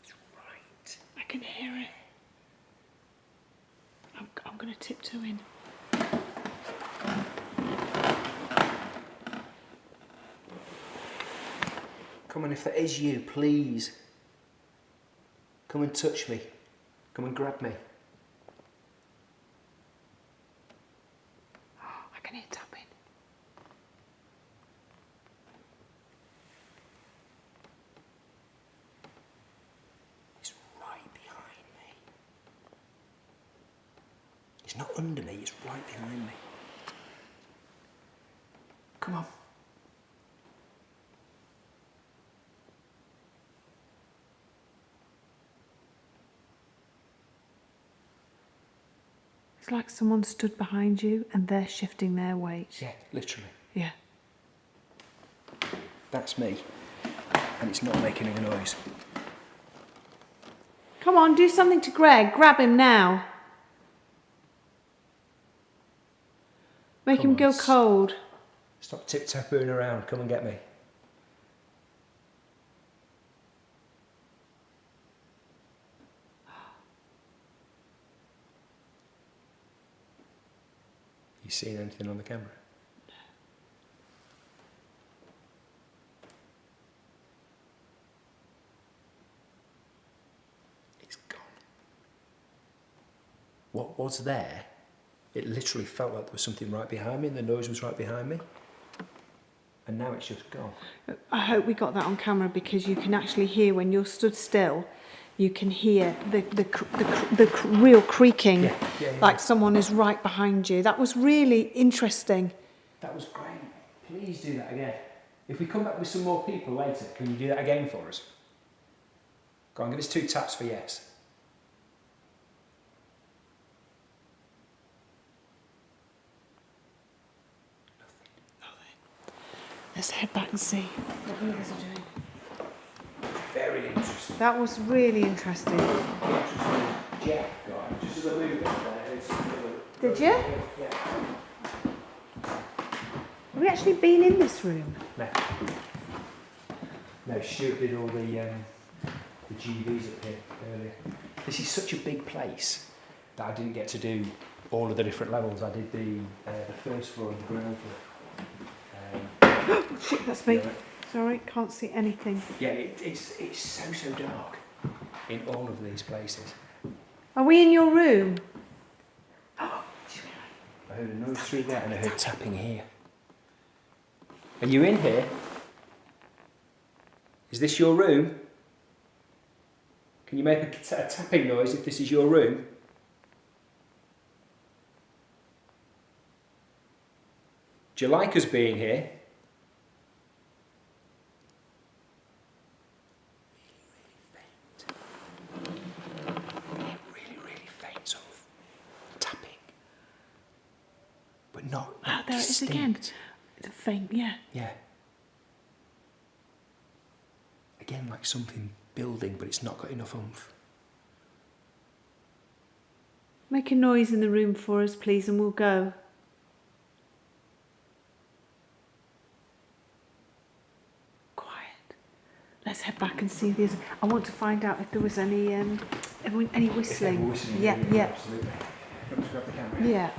It's right. I can hear it. I'm going to tiptoe in. Come on, if that is you, please. Come and touch me. Come and grab me. I can hear tapping. It's right behind me. It's not under me, it's right behind me. Come on. It's like someone stood behind you and they're shifting their weight. Yeah, literally. Yeah. That's me. And it's not making any noise. Come on, do something to Greg. Grab him now. Make Come him on, go cold. Stop tiptoeing around. Come and get me. You seen anything on the camera? No. It's gone. What was there It literally felt like there was something right behind me and the noise was right behind me. And now it's just gone. I hope we got that on camera because you can actually hear when you're stood still, you can hear the real creaking, like someone is right behind you. That was really interesting. That was great. Please do that again. If we come back with some more people later, can you do that again for us? Go on, give us 2 taps for yes. Let's head back and see what the others are doing. Very interesting. That was really interesting. Jeff got just as I moved up there. Did you? Yeah. Have we actually been in this room? No. No, Stuart did all the GVs up here earlier. This is such a big place that I didn't get to do all of the different levels. I did the first floor and the ground floor. Oh shit, that's me. Yeah. Sorry, can't see anything. Yeah, it's so dark in all of these places. Are we in your room? I heard a noise through there and I heard tapping here. Are you in here? Is this your room? Can you make a tapping noise if this is your room? Do you like us being here? Really faint sort of tapping. But not Ah, there it is distinct. again. It's a faint, yeah. Yeah. Again, like something building, but it's not got enough oomph. Make a noise in the room for us, please, and we'll go. Quiet. Let's head back and see these. I want to find out if there was any whistling. Yeah. Absolutely. Let's grab the camera. Yeah.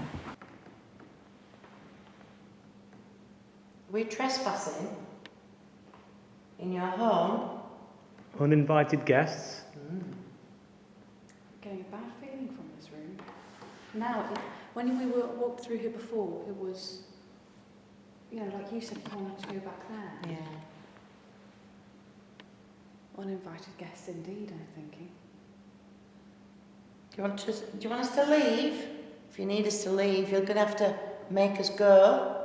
We're trespassing in your home. Uninvited guests. Getting a bad feeling from this room. Now, when we walked through here before, it was, like you said, you wanted to go back there. Yeah. Uninvited guests indeed, I'm thinking. Do you want us to leave? If you need us to leave, you're going to have to make us go.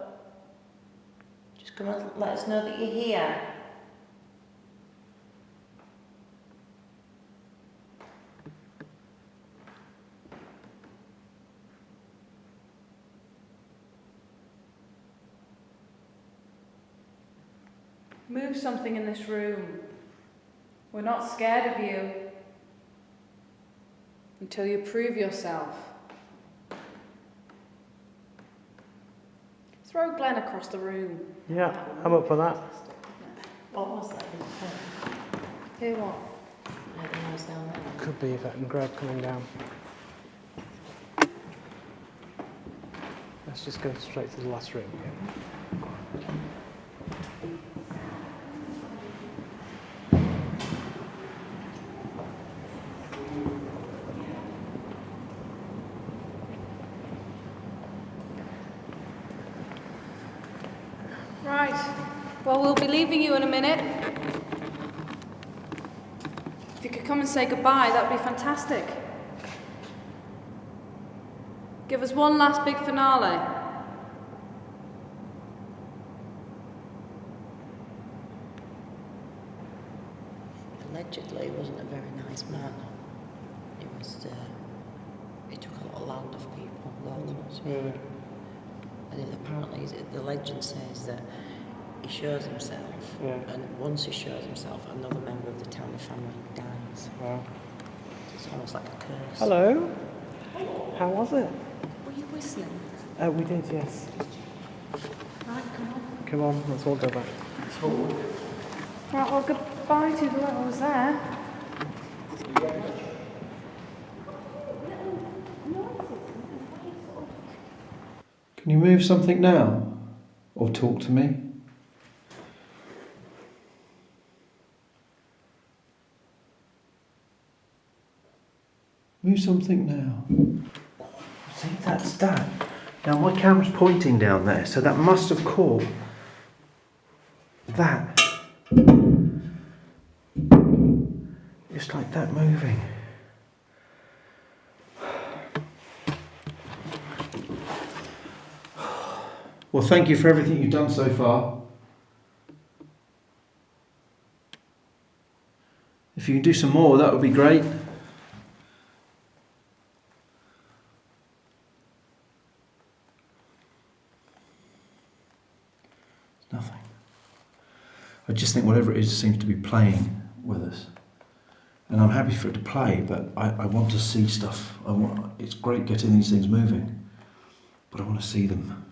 Just come and let us know that you're here. Move something in this room. We're not scared of you. Until you prove yourself. Throw Glenn across the room. Yeah, I'm up for that. What was that? Hear what? I don't know, it's down there. Could be Yvette and Greg coming down. Let's just go straight to the last room. Right. Well, we'll be leaving you in a minute. If you could come and say goodbye, that would be fantastic. Give us one last big finale. Allegedly, he wasn't a very nice man. He was, he took a lot of land off people, locals. Really? And apparently, the legend says that he shows himself, and once he shows himself, another member of the Towneley family dies. Wow. It's almost like a curse. Hello. How was it? Were you whistling? We did, yes. Right, come on. Come on, let's all go back. Right, well, goodbye to whoever was there. Can you move something now? Or talk to me? Move something now. See, that's that. Now my camera's pointing down there, so that must have caught that. Just like that moving. Well, thank you for everything you've done so far. If you can do some more, that would be great. Nothing. I just think whatever it is seems to be playing with us. And I'm happy for it to play, but I want to see stuff. It's great getting these things moving, but I want to see them.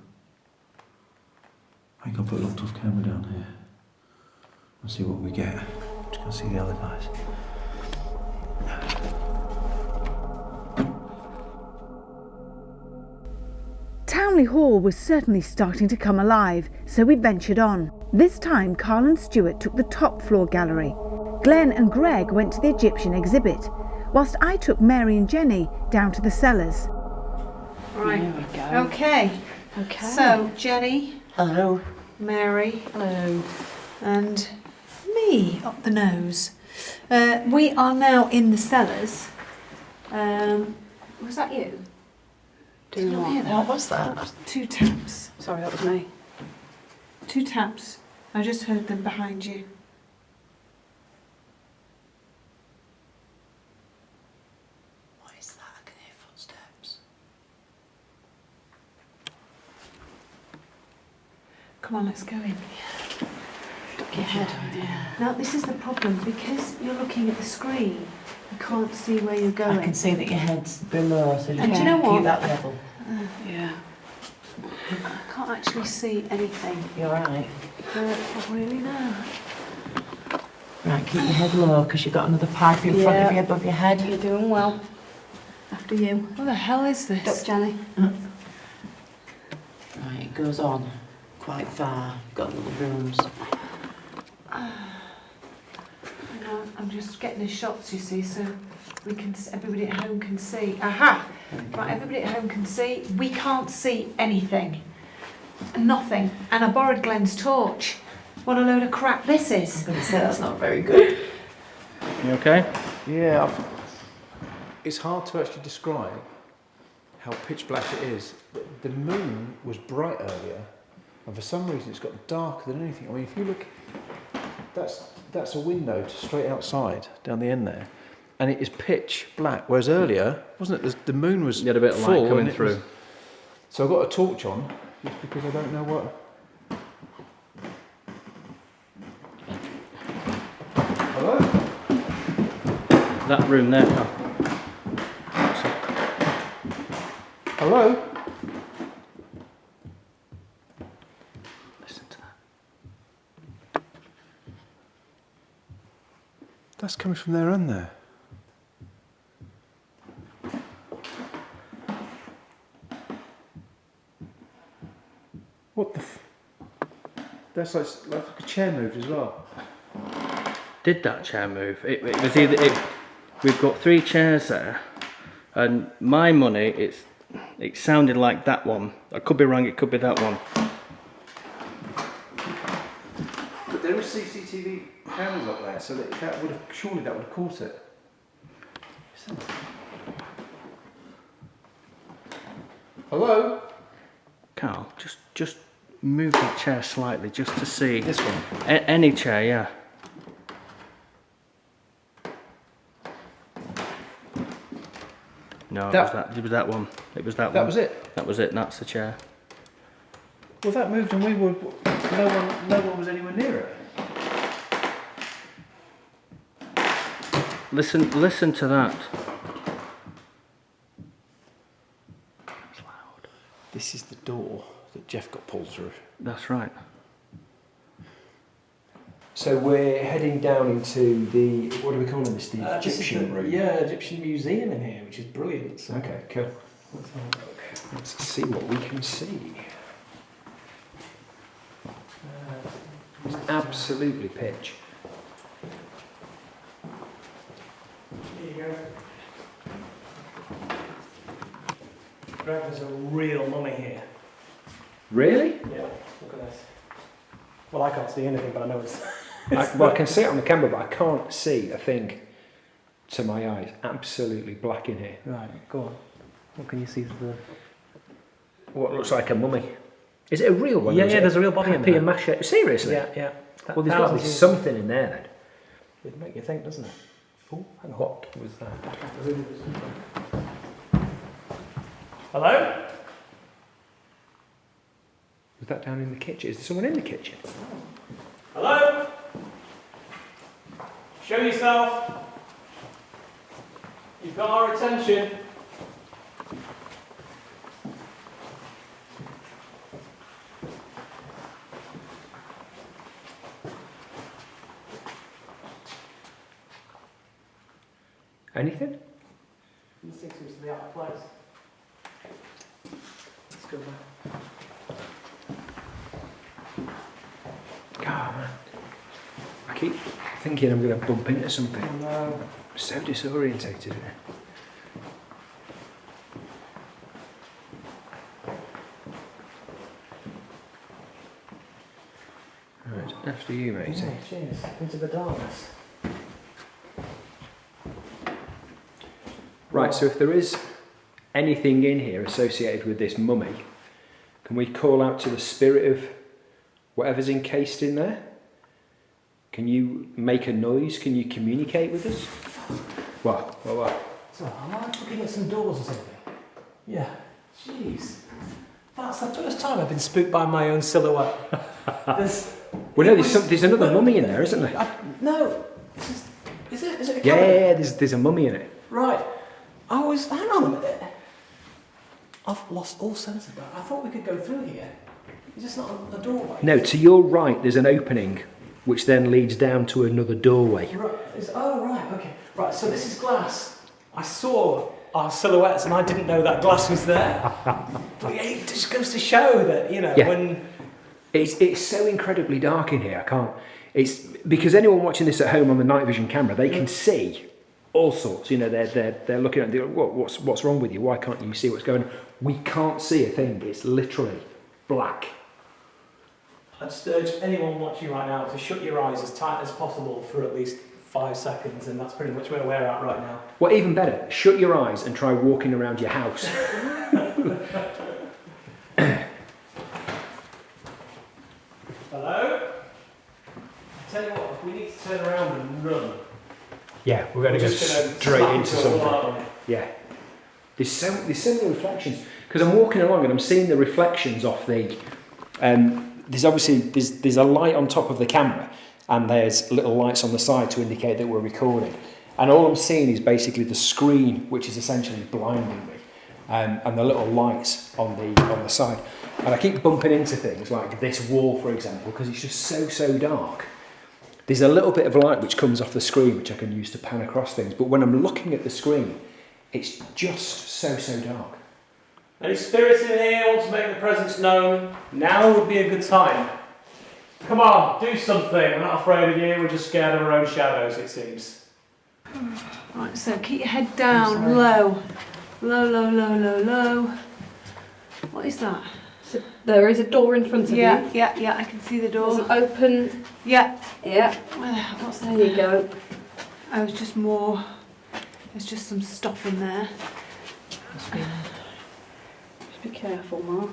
I think I'll put a locked off camera down here and see what we get. Just going to see the other guys. Townley Hall was certainly starting to come alive, so we ventured on. This time Carl and Stuart took the top floor gallery. Glenn and Greg went to the Egyptian exhibit, whilst I took Mary and Jenny down to the cellars. Right. There we go. Okay. Okay. So, Jenny, Hello. Mary, Hello. and me up the nose. We are now in the cellars. Was that you? Did you not hear that? What was that? 2 taps. Sorry, that was me. 2 taps. I just heard them behind you. What is that? I can hear footsteps. Come on, let's go in. Duck your head. Yeah. Now, this is the problem. Because you're looking at the screen, you can't see where you're going. I can see that your head's below, so And do you know what? keep that level. Yeah. I can't actually see anything. You're right. Really now. Right, keep your head low, because you've got another pipe in front of you above your head. You're doing well. After you. What the hell is this? Duck, Jenny. Right, it goes on quite far. You've got little rooms. Hang on, I'm just getting the shots, you see, so we can. Everybody at home can see. Aha! Right, everybody at home can see. We can't see anything. Nothing. And I borrowed Glenn's torch. What a load of crap this I is. was going to say that's not very good. You okay? Yeah, it's hard to actually describe how pitch black it is. But the moon was bright earlier, and for some reason it's got darker than anything. I mean, if you look, that's a window to straight outside down the end there, and it is pitch black. Whereas earlier, wasn't it? The moon was You had a bit of full light coming and it through. was- so I've got a torch on, just because I don't know what. Hello. That room there, Carl. Hello. Listen to that. That's coming from there and there. What the That's like a chair moved as well. Did that chair move? It was either. We've got 3 chairs there, and my money, it sounded like that one. I could be wrong. It could be that one. But there were CCTV cameras up there, so that would have caught it. Hello? Carl, just move that chair slightly, just to see. This one? Any chair, yeah. No, it was that one. It was that one. That was it? That was it. That's the chair. Well, that moved and no one was anywhere near it. Listen to that. That's loud. This is the door that Jeff got pulled through. That's right. So we're heading down into the, what do we call this, the Egyptian room? Yeah, Egyptian museum in here, which is brilliant. So Okay, cool. let's have a look. Let's see what we can see. It's absolutely pitch. Here you go. Greg, there's a real mummy here. Really? Yeah, look at this. Well, I can't see anything, but I know it's... I can see it on the camera, but I can't see a thing to my eyes. Absolutely black in here. Right, go on. What can you see through What looks like a mummy. Is it a real one? Yeah, or is yeah, it there's a real body in papier there. mâché? Seriously? Yeah, yeah. Well, there's got to be something in there then. It'd make you think, doesn't it? Oh, hang on. What was that? Hello? Was that down in the kitchen? Is there someone in the kitchen? Hello? Show yourself. You've got our attention. Anything? This thing seems to be out of place. Let's go back. God, man. I keep thinking I'm going to bump into something. Oh, no. I'm so disorientated. Right, after you, matey. Oh, cheers. Into the darkness. Right, so if there is anything in here associated with this mummy, can we call out to the spirit of whatever's encased in there? Can you make a noise? Can you communicate with us? What? So, am I looking at some doors or something? Yeah. Jeez. That's the first time I've been spooked by my own silhouette. Well, no, there's another mummy in there, isn't there? No. Is it a Yeah, cabinet? there's a mummy in it. Right. Hang on a minute. I've lost all sense of that. I thought we could go through here. Is this not a doorway? No, to your right there's an opening which then leads down to another doorway. Right. Right, okay. Right, so this is glass. I saw our silhouettes and I didn't know that glass was there. But yeah, it just goes to show that, you know, Yeah. when... It's so incredibly dark in here, I can't... It's because anyone watching this at home on the night vision camera, they can see all sorts, you know, they're looking at it, what's wrong with you? Why can't you see what's going on? We can't see a thing, it's literally black. I'd just urge anyone watching right now to shut your eyes as tight as possible for at least 5 seconds, and that's pretty much where we're at right now. Well, even better, shut your eyes and try walking around your house. Hello? I tell you what, if we need to turn around and run, Yeah, we're going to go just gonna straight smack into into a wall, something. aren't we? Yeah. There's so many reflections. Because I'm walking along and I'm seeing the reflections off the... there's a light on top of the camera and there's little lights on the side to indicate that we're recording. And all I'm seeing is basically the screen, which is essentially blinding me, and the little lights on the side. And I keep bumping into things like this wall, for example, because it's just so dark. There's a little bit of light which comes off the screen, which I can use to pan across things. But when I'm looking at the screen, it's just so dark. Any spirits in here want to make their presence known? Now would be a good time. Come on, do something. We're not afraid of you, we're just scared of our own shadows, it seems. Right, so keep your head down, low. Low. What is that? So there is a door in front of you. Yeah, I can see the There's door. an open. Yeah. What's there? You go. Oh, it's just more. There's just some stuff in there. Just be careful, Mark.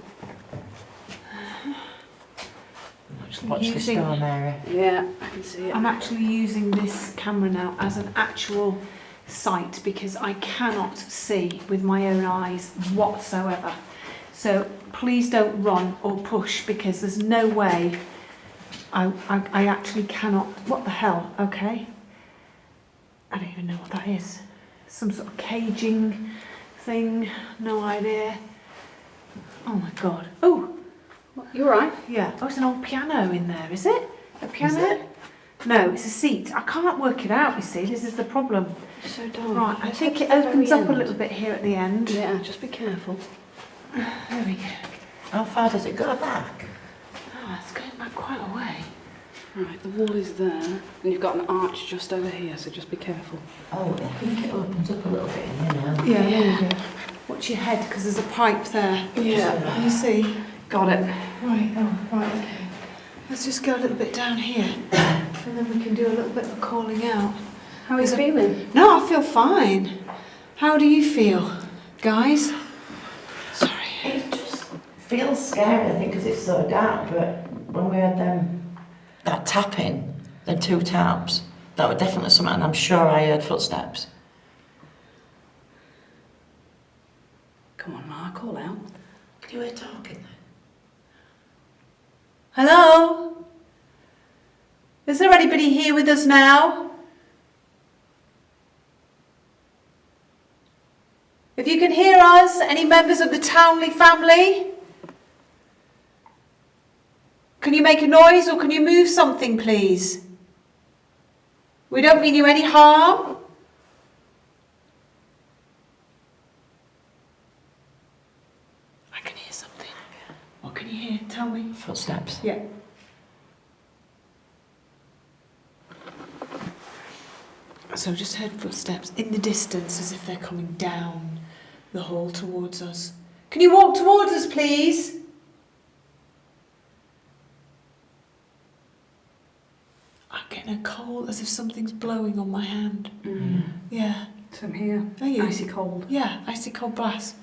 Watch the storm, Mary. Yeah, I can see it. I'm actually using this camera now as an actual sight because I cannot see with my own eyes whatsoever. So please don't run or push because there's no way I actually cannot. What the hell? Okay. I don't even know what that is. Some sort of caging thing. No idea. Oh my God. Oh. You're right. Yeah. Oh, it's an old piano in there, is it? A piano? Is it? No, it's a seat. I can't work it out, you see. This is the problem. It's so dark. Right, I Just think head it to the opens very up a end. little bit here at the end. Yeah, just be careful. There we go. How far does it go back? Oh, it's going back quite a way. Right, the wall is there, and you've got an arch just over here, so just be careful. Oh, I think it opens up a little bit in here now. Yeah, there we go. Watch your head, because there's a pipe there. Yeah. Can you see? Got it. Right, oh, right, okay. Let's just go a little bit down here, and then we can do a little bit of calling out. How are you feeling? No, I feel fine. How do you feel, guys? Sorry. It just feels scary, I think, because it's so dark, but when we had that tapping, them 2 taps, that was definitely something, and I'm sure I heard footsteps. Come on, Ma, call out. Can you hear talking then? Hello? Is there anybody here with us now? If you can hear us, any members of the Towneley family? Can you make a noise or can you move something, please? We don't mean you any harm. I can hear something. What can you hear? Tell me. Footsteps. Yeah. So I just heard footsteps in the distance as if they're coming down the hall towards us. Can you walk towards us, please? I'm getting a cold as if something's blowing on my hand. Yeah. Same here. Are you? Icy cold. Yeah, icy cold blast.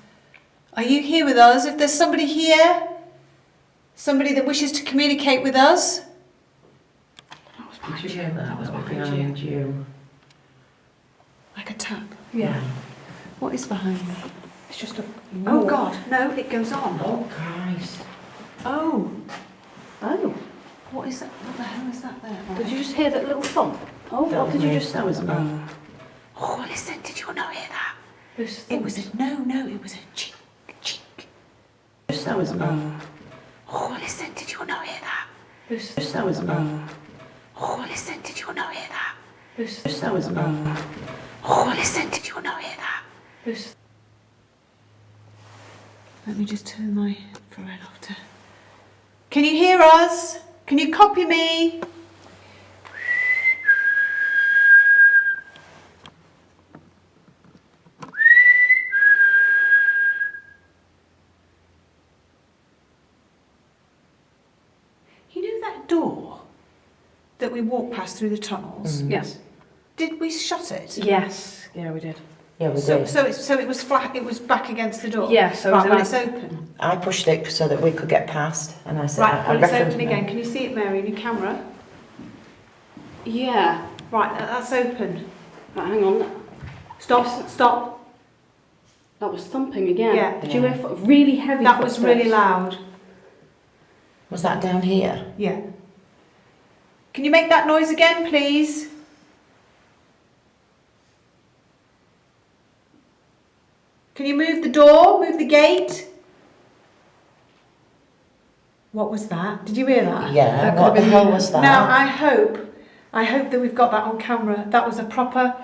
Are you here with us? If there's somebody here, somebody that wishes to communicate with us. That was behind you. That was behind you. you. Like a tap. Yeah. What is behind me? It's just a... Oh God, no, it goes on. Oh, Christ. Oh. Oh. What is that? What the hell is that there? Did you just hear that little thump? Oh, what did you just... That was me. Oh, listen, did you not hear that? Who's It was a, no, it was a chink, chink. That was me. Oh, listen, did you not hear that? That was me. Oh, listen, did you not hear that? That was me. Oh, listen, did you not hear that? Who's... Let me just turn my infrared off to... Can you hear us? Can you copy me? You know that door that we walked past through the tunnels? Yes. Did we shut it? Yes. Yeah, we did. Yeah, we So did. so it was flat. It was back against the door. Yeah, so right, it when was it's open. I pushed it so that we could get past, and I said, Right, I when it's referenced open me. again. Can you see it, Mary, in your camera? Yeah. Right, that's open. Right, hang on. Stop. That was thumping again. Yeah. Did you hear really heavy That was footsteps? really loud. Was that down here? Yeah. Can you make that noise again, please? Can you move the door? Move the gate? What was that? Did you hear that? Yeah, That what could the have hell been- was that? Now, I hope that we've got that on camera. That was a proper...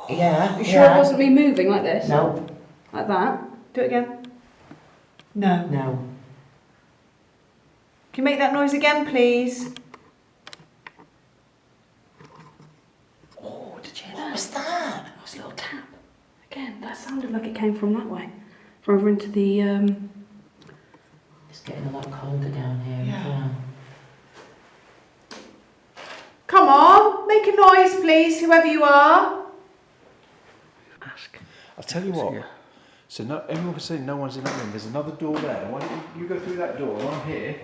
Yeah. You sure it wasn't me moving like this? No. Like that? Do it again. No. No. Can you make that noise again, please? Oh, did you hear What that? was that? That was a little tap. Again, that sounded like it came from that way. From over into the... It's getting a lot colder down here Yeah. as well. Come on, make a noise, please, whoever you are. Ask. I'll tell you what. So no, everyone can say no one's in that room. There's another door there. Why don't you go through that door? I'm here.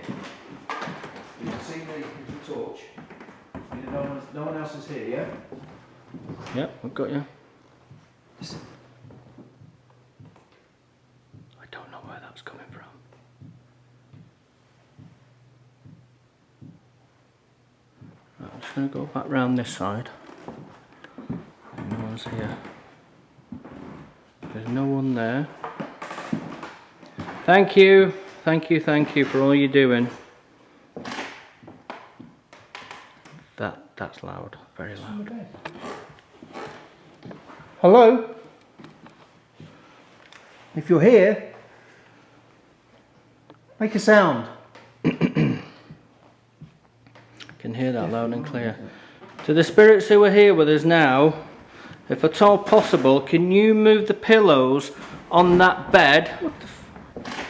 You can see me with the torch. No one else is here, yeah? Yep, I've got you. I don't know where that's coming from. Right, I'm just going to go back round this side. No one's here. There's no one there. Thank you for all you're doing. That's loud, very loud. Hello? If you're here, make a sound. Can hear that loud and clear. To the spirits who are here with us now, if at all possible, can you move the pillows on that bed? What the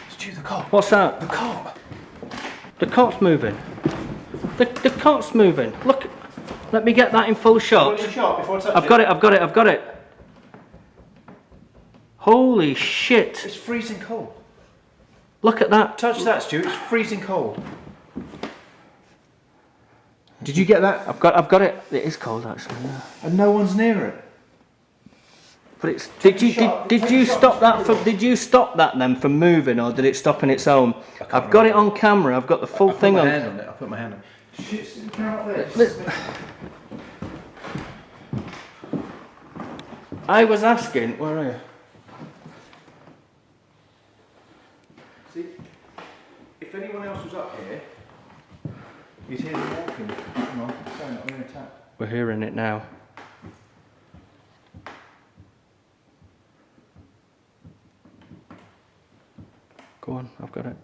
Stu, the cot. What's that? The cot. The cot's moving. The cot's moving. Look, let me get that in full shot. Before I touch I've got it. Holy shit. It's freezing cold. Look at that. Touch that, Stu. It's freezing cold. Did you get that? I've got it. It is cold actually. Yeah. And no one's near it. But it's. Did you stop that then from moving, or did it stop on its own? I've got it on camera. I've got the full thing on. I put my hand on it. Shit, can I not this? I was asking. Where are you? See, if anyone else was up here, you'd hear them walking. Come on, sorry, not going to attack. We're hearing it now. Go on, I've got it.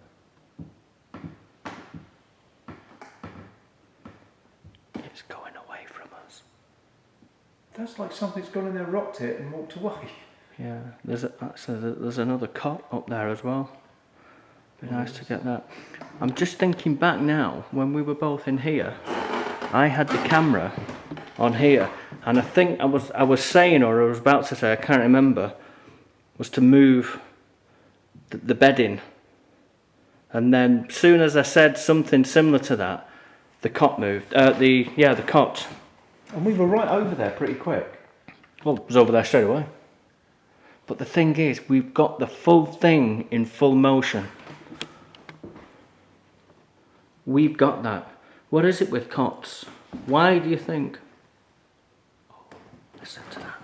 It's going away from us. That's like something's gone in there, rocked it, and walked away. Yeah, there's another cot up there as well. Be nice to get that. I'm just thinking back now, when we were both in here, I had the camera on here, and I think I was saying, or I was about to say, I can't remember, was to move the bedding. And then, soon as I said something similar to that, the cot moved. The cot. And we were right over there pretty quick. Well, it was over there straight away. But the thing is, we've got the full thing in full motion. We've got that. What is it with cots? Why do you think? Oh, listen to that.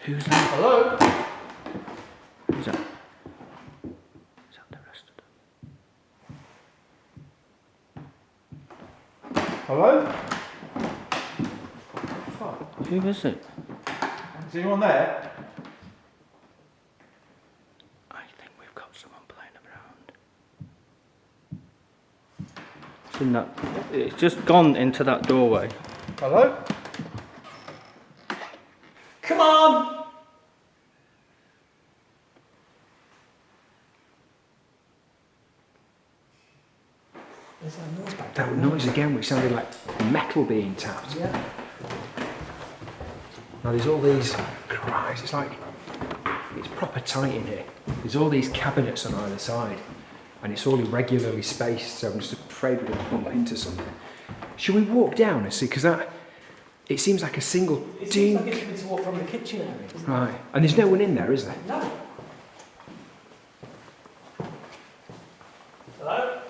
Who's that? Hello? Who's that? Is that the rest of them? Hello? Fuck. Who is it? Is anyone there? I think we've got someone playing around. It's in that. It's just gone into that doorway. Hello? Come on! There's that noise back there. That noise again, which sounded like metal being tapped. Yeah. Now there's all these, Christ, it's proper tight in here. There's all these cabinets on either side, and it's all irregularly spaced, so I'm just afraid we're going to bump into something. Should we walk down and see, because it seems like a single It ding. seems like it's meant to walk from the kitchen area. Doesn't it? Right, and there's no one in there, is there? No. Hello?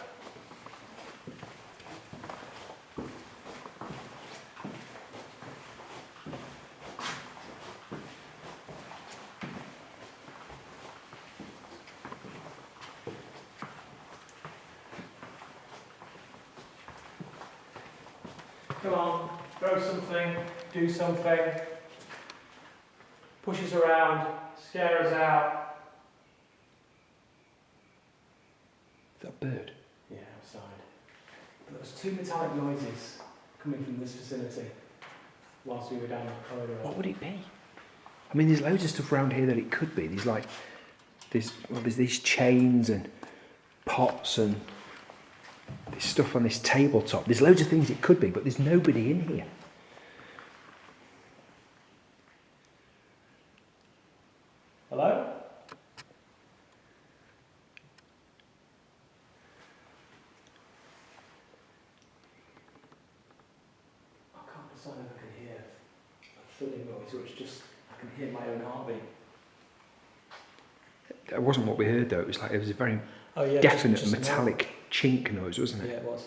Come on, throw something, do something. Push us around, scare us out. Is that a bird? Yeah, outside. But there was two metallic noises coming from this facility whilst we were down the corridor. What would it be? I mean, there's loads of stuff around here that it could be. There's these chains and pots and there's stuff on this tabletop. There's loads of things it could be, but there's nobody in here. Hello? I can't decide if I can hear a thrilling noise or it's just I can hear my own heartbeat. That wasn't what we heard though. It was a very Oh yeah, definite just metallic chink noise, wasn't Yeah, it? it was.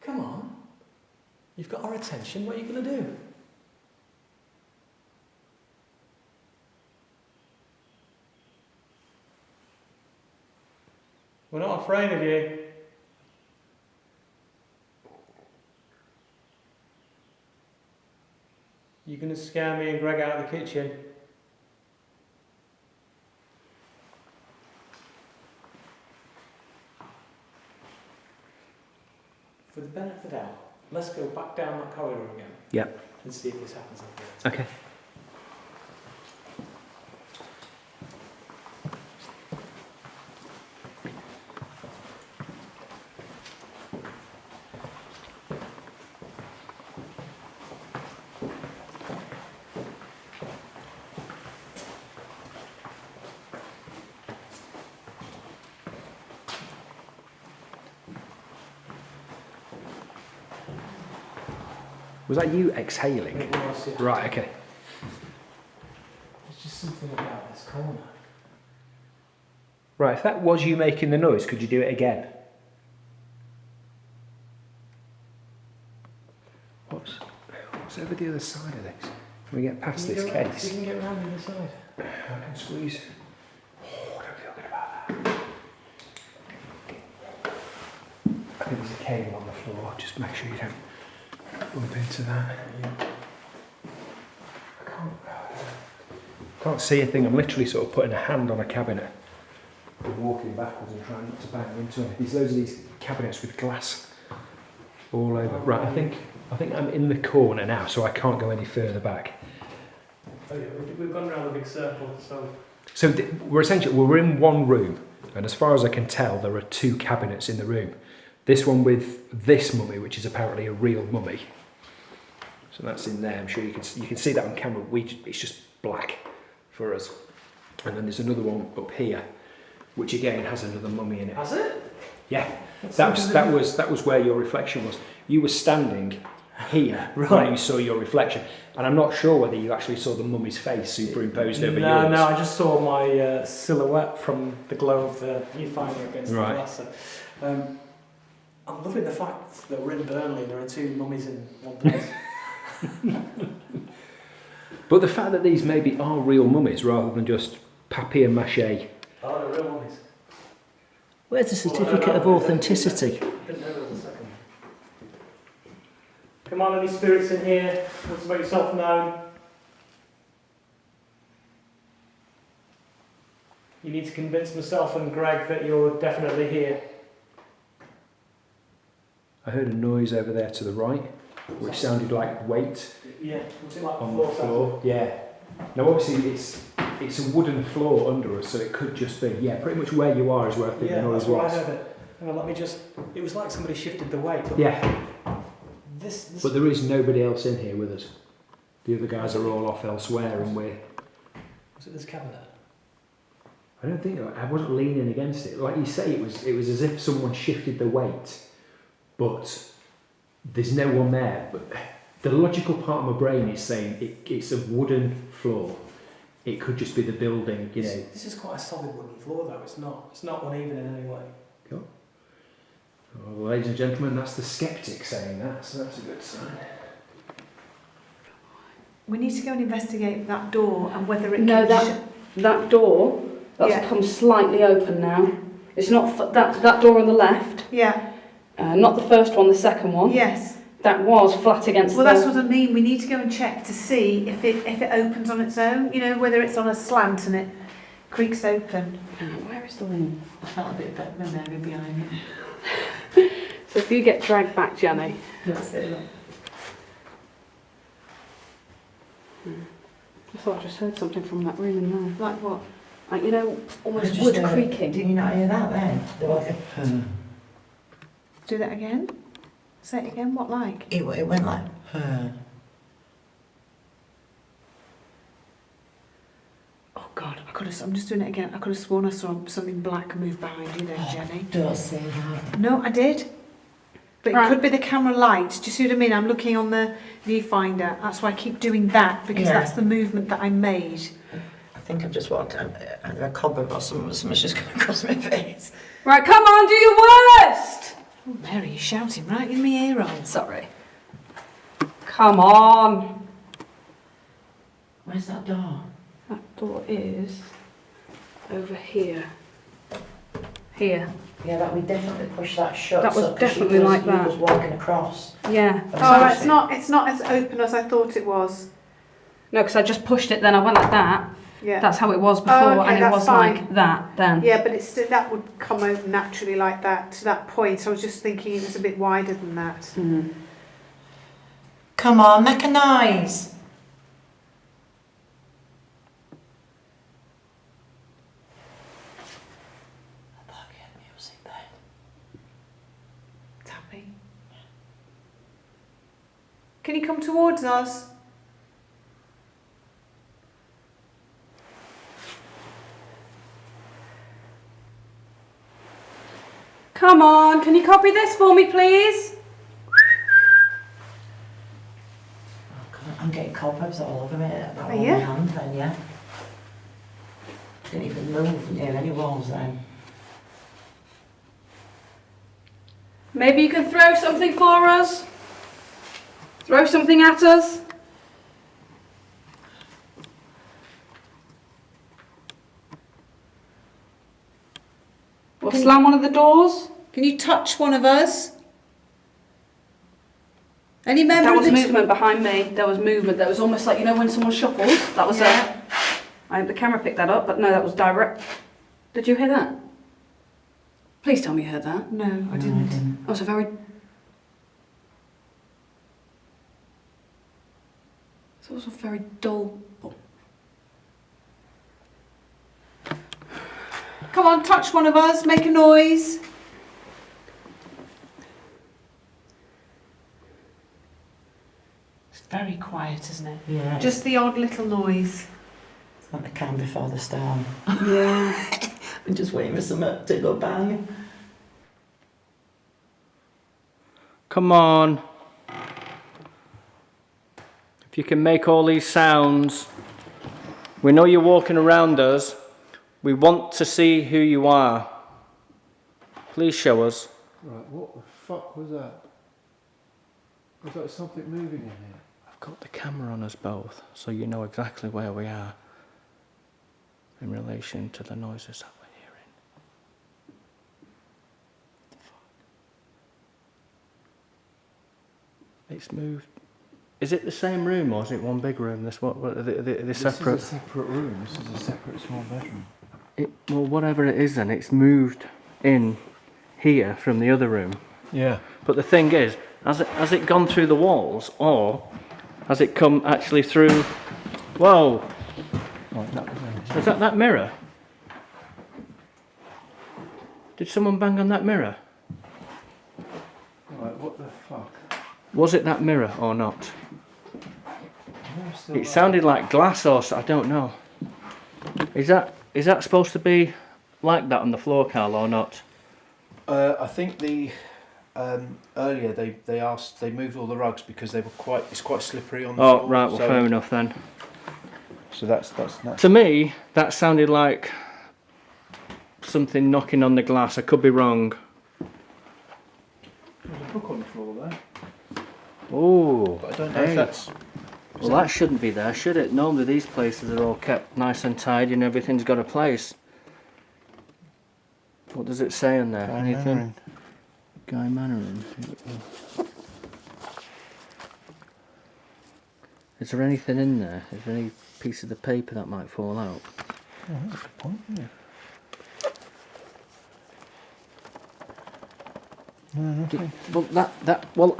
Come on. You've got our attention. What are you going to do? We're not afraid of you. You're going to scare me and Greg out of the kitchen. For the benefit of the doubt, let's go back down that corridor again Yep. and see if this happens again. Okay. Was that you exhaling? It was, yeah. Right, okay. There's just something about this corner. Right, if that was you making the noise, could you do it again? What's over the other side of this? Can we get past this case? You can get around the other side. I can squeeze. Oh, I don't feel good about that. I think there's a cable on the floor. Just make sure you don't bump into that. I can't see a thing. I'm literally sort of putting a hand on a cabinet and walking backwards and trying not to bang into it. There's loads of these cabinets with glass all over. Right, I think I'm in the corner now, so I can't go any further back. Oh yeah, we've gone around a big circle, so... So we're in one room, and as far as I can tell, there are two cabinets in the room. This one with this mummy, which is apparently a real mummy. So that's in there. I'm sure you can see that on camera. It's just black for us. And then there's another one up here, which again has another mummy in it. Has it? Yeah, that was where your reflection was. You were standing here when you saw your reflection, and I'm not sure whether you actually saw the mummy's face superimposed over yours. No, I just saw my silhouette from the glow of the viewfinder against the glass. I'm loving the fact that we're in Burnley and there are two mummies in one place. But the fact that these maybe are real mummies rather than just papier-mâché. Oh, they're real mummies. Where's the certificate of authenticity? I didn't know there was a second. Come on, any spirits in here? Want to make yourself known? You need to convince myself and Greg that you're definitely here. I heard a noise over there to the right, which sounded like weight Yeah, something like on the floor. Yeah. Now obviously it's a wooden floor under us, so it could just be, pretty much where you are is where I think the noise was. I heard it. Hang on, let me just... It was like somebody shifted the weight. But This... But there is nobody else in here with us. The other guys are all off elsewhere, and we're... Was it this cabinet? I don't think... I wasn't leaning against it. Like you say, it was as if someone shifted the weight, but there's no one there. But the logical part of my brain is saying it's a wooden floor. It could just be the building, you know. This is quite a solid wooden floor, though. It's not uneven in any way. Cool. Well, ladies and gentlemen, that's the skeptic saying that, so that's a good sign. We need to go and investigate that door and whether it No, can... that door, that's come slightly open now. It's not that door on the left. Yeah. Not the first one, the second one. Yes. That was flat against Well, that's what I mean. We need to go and check to see if it opens on its own. You know, whether it's on a slant and it creaks open. Where is the wing? I felt a bit better Mary behind me. So if you get dragged back, Jenny. That's it, look. I thought I just heard something from that room in there. Like what? Like, you know, almost wood creaking. Did you not hear that then? There was Do that again? Say it again, what like? it went like, Oh God, I'm just doing it again. I could have sworn I saw something black move behind you then, Jenny. Don't say that. No, I did. But it could be the camera light. Do you see what I mean? I'm looking on the viewfinder. That's why I keep doing that, because that's the movement that I made. I think I've just walked a cobweb or something's just going across my face. Right, come on, do your worst! Oh, Mary, you're shouting right in my ear hole. Sorry. Come on. Where's that door? That door is over here. Here. Yeah, that we definitely pushed that shut. That was so, definitely like that. He was walking across. Yeah. Oh, it's not as open as I thought it was. No, because I just pushed it, then I went like that. Yeah. That's how it was before, okay, and it that's was fine. like that then. Yeah, but it's still, that would come out naturally like that to that point. I was just thinking it was a bit wider than that. Come on, make a noise. I thought we had music there. Tapping. Can you come towards us? Come on, can you copy this for me, please? Oh, God, I'm getting cobwebs all over me. Are you? My hand then, yeah. Didn't even move near any walls then. Maybe you can throw something for us? Throw something at us? Or slam one of the doors? Can you touch one of us? Any member There of was the movement behind me. There was movement. That was almost like, you know, when someone shuffles. That was Yeah. the camera picked that up, but no, that was direct. Did you hear that? Please tell me you heard that. No, I didn't. That was a very... That was a very dull... Come on, touch one of us, make a noise. It's very quiet, isn't it? Yeah. Just the odd little noise. It's like the calm before the storm. Yeah. I'm just waiting for something to go by. Come on. If you can make all these sounds, we know you're walking around us. We want to see who you are. Please show us. Right, what the fuck was that? Was that something moving in here? I've got the camera on us both, so you know exactly where we are in relation to the noises that we're hearing. It's moved. Is it the same room or is it one big room? This what? They're separate. This is a separate room. This is a separate small bedroom. Well, whatever it is, then it's moved in here from the other room. Yeah. But the thing is, has it gone through the walls or has it come actually through? Whoa! Right, Is that mirror? Did someone bang on that mirror? Right, what the fuck? Was it that mirror or not? It sounded like glass or I don't know. Is that supposed to be like that on the floor, Carl, or not? I think the earlier they moved all the rugs because it's quite slippery on the floor. Oh right, well fair enough then. So that's To me, that sounded like something knocking on the glass. I could be wrong. There's a book on the floor there. Oh, But I don't know if that's... Well, that shouldn't be there, should it? Normally these places are all kept nice and tidy and everything's got a place. What does it say in there? Anything? Guy Mannering. Is there anything in there? Is there any piece of the paper that might fall out? Oh, that's a good point, yeah. No, nothing. Well,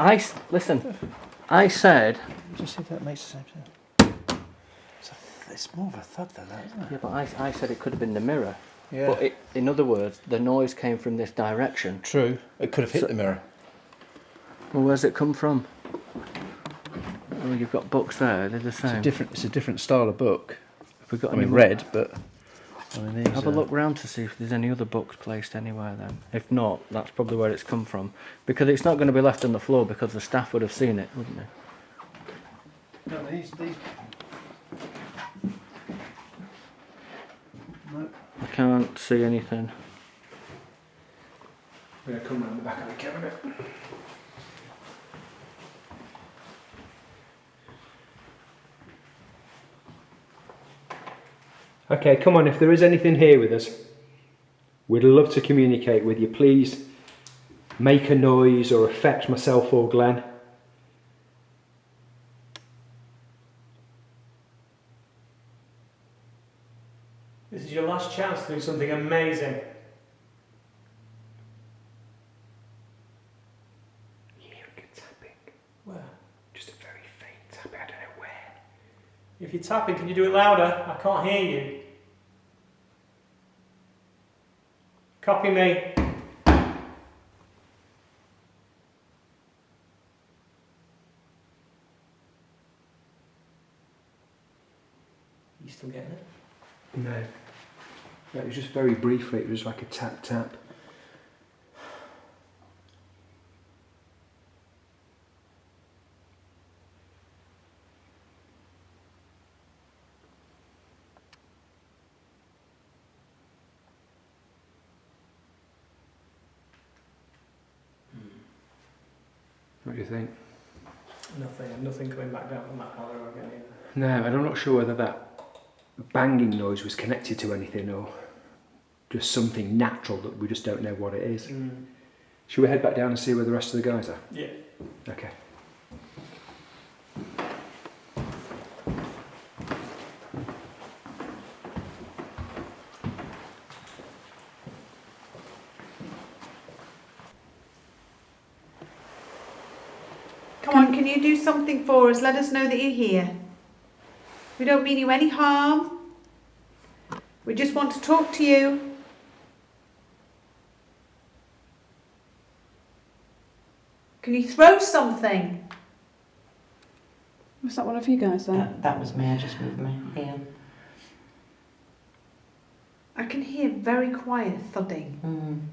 listen. I said. Just see if that makes the same sound. It's more of a thud than that, isn't it? Yeah, but I said it could have been the mirror. Yeah. But in other words, the noise came from this direction. True. It could have hit the mirror. Well, where's it come from? Oh, you've got books there. They're the same. It's a different style of book. Have we got I any mean, more? red, but I mean, these Have a look round to see if there's any other books placed anywhere then. If not, that's probably where it's come from. Because it's not going to be left on the floor because the staff would have seen it, wouldn't they? No, these. No. I can't see anything. I'm going to come round the back of the cabinet. Okay, come on, if there is anything here with us, we'd love to communicate with you. Please make a noise or affect myself or Glenn. This is your last chance to do something amazing. Hearing a tapping. Where? Just a very If you're tapping, can you do it louder? I can't hear you. Copy me. You still getting it? No. No, it was just very briefly, it was like a tap tap. What do you think? Nothing coming back down from that corridor again either. No, and I'm not sure whether that banging noise was connected to anything or just something natural that we just don't know what it is. Should we head back down and see where the rest of the guys are? Yeah. Okay. Come on, can you do something for us? Let us know that you're here. We don't mean you any harm. We just want to talk to you. Can you throw something? Was that one of you guys then? That was me, I just moved my hand. I can hear very quiet thudding.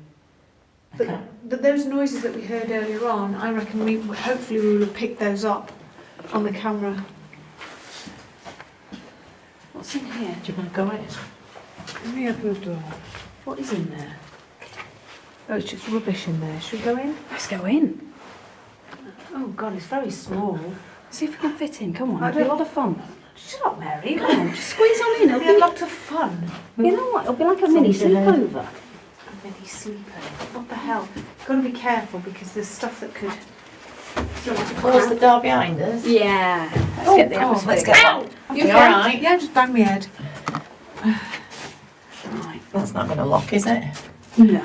Okay. But those noises that we heard earlier on, I reckon hopefully we will have picked those up on the camera. What's in here? Do you want to go in? Let me open the door. What is in there? Oh, it's just rubbish in there. Should we go in? Let's go in. Oh God, it's very small. See if we can fit in. Come on, I it'll be a don't- lot of fun. Shut up, Mary. Come on, just squeeze on in. It'll be a lot of fun. You know what? It'll be like a mini sleepover. A mini sleeper. What the hell? Got to be careful because there's stuff that could. Close the door behind us. Yeah. Let's get the God, atmosphere. let's get Ow! You You okay? alright? Yeah, just bang my head. Right. That's not going to lock, is it? No.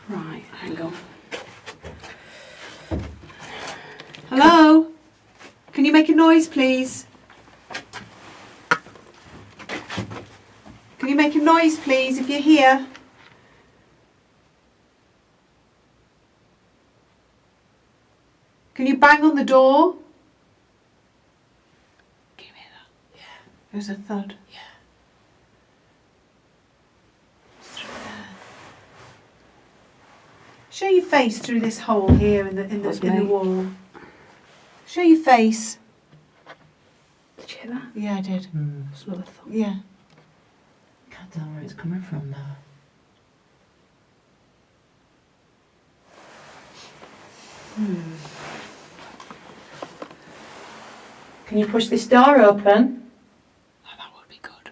Right, hang on. Hello? Can you make a noise, please? Can you make a noise, please, if you're here? Can you bang on the door? Can you hear that? Yeah. There's a thud. Yeah. It's through there. Show your face through this hole here in the wall. Show your face. Did you hear that? Yeah, I did. That's what I thought. Yeah. Can't tell where it's coming from now. Can you push this door open? Oh, that would be good.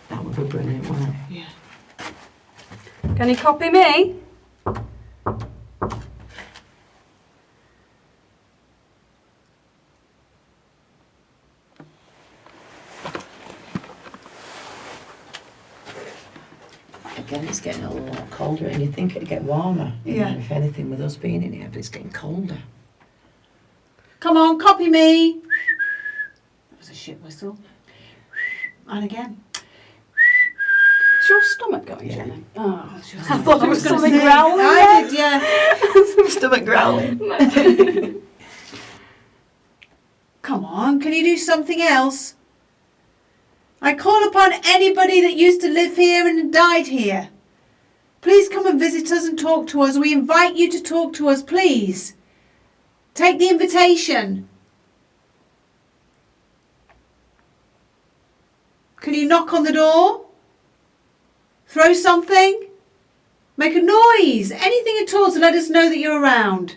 That would be brilliant, wouldn't it? Yeah. Can you copy me? Again, it's getting a lot colder and you think it'd get warmer. you know, Yeah. if anything, with us being in here, but it's getting colder. Come on, copy me. That was a shit whistle. And again. Is your stomach going, Yeah. Jenny? Oh, I thought there was gonna something say- growling I did, yeah. Stomach growling. Come on, can you do something else? I call upon anybody that used to live here and died here. Please come and visit us and talk to us. We invite you to talk to us, please. Take the invitation. Can you knock on the door? Throw something? Make a noise? Anything at all to let us know that you're around.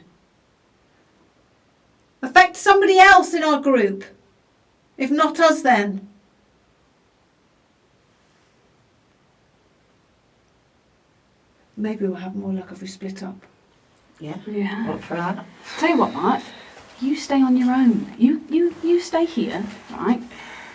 Affect somebody else in our group. If not us, then. Maybe we'll have more luck if we split up. Yeah. Yeah. What for that? Tell you what, Mike. You stay on your own. You stay here, right?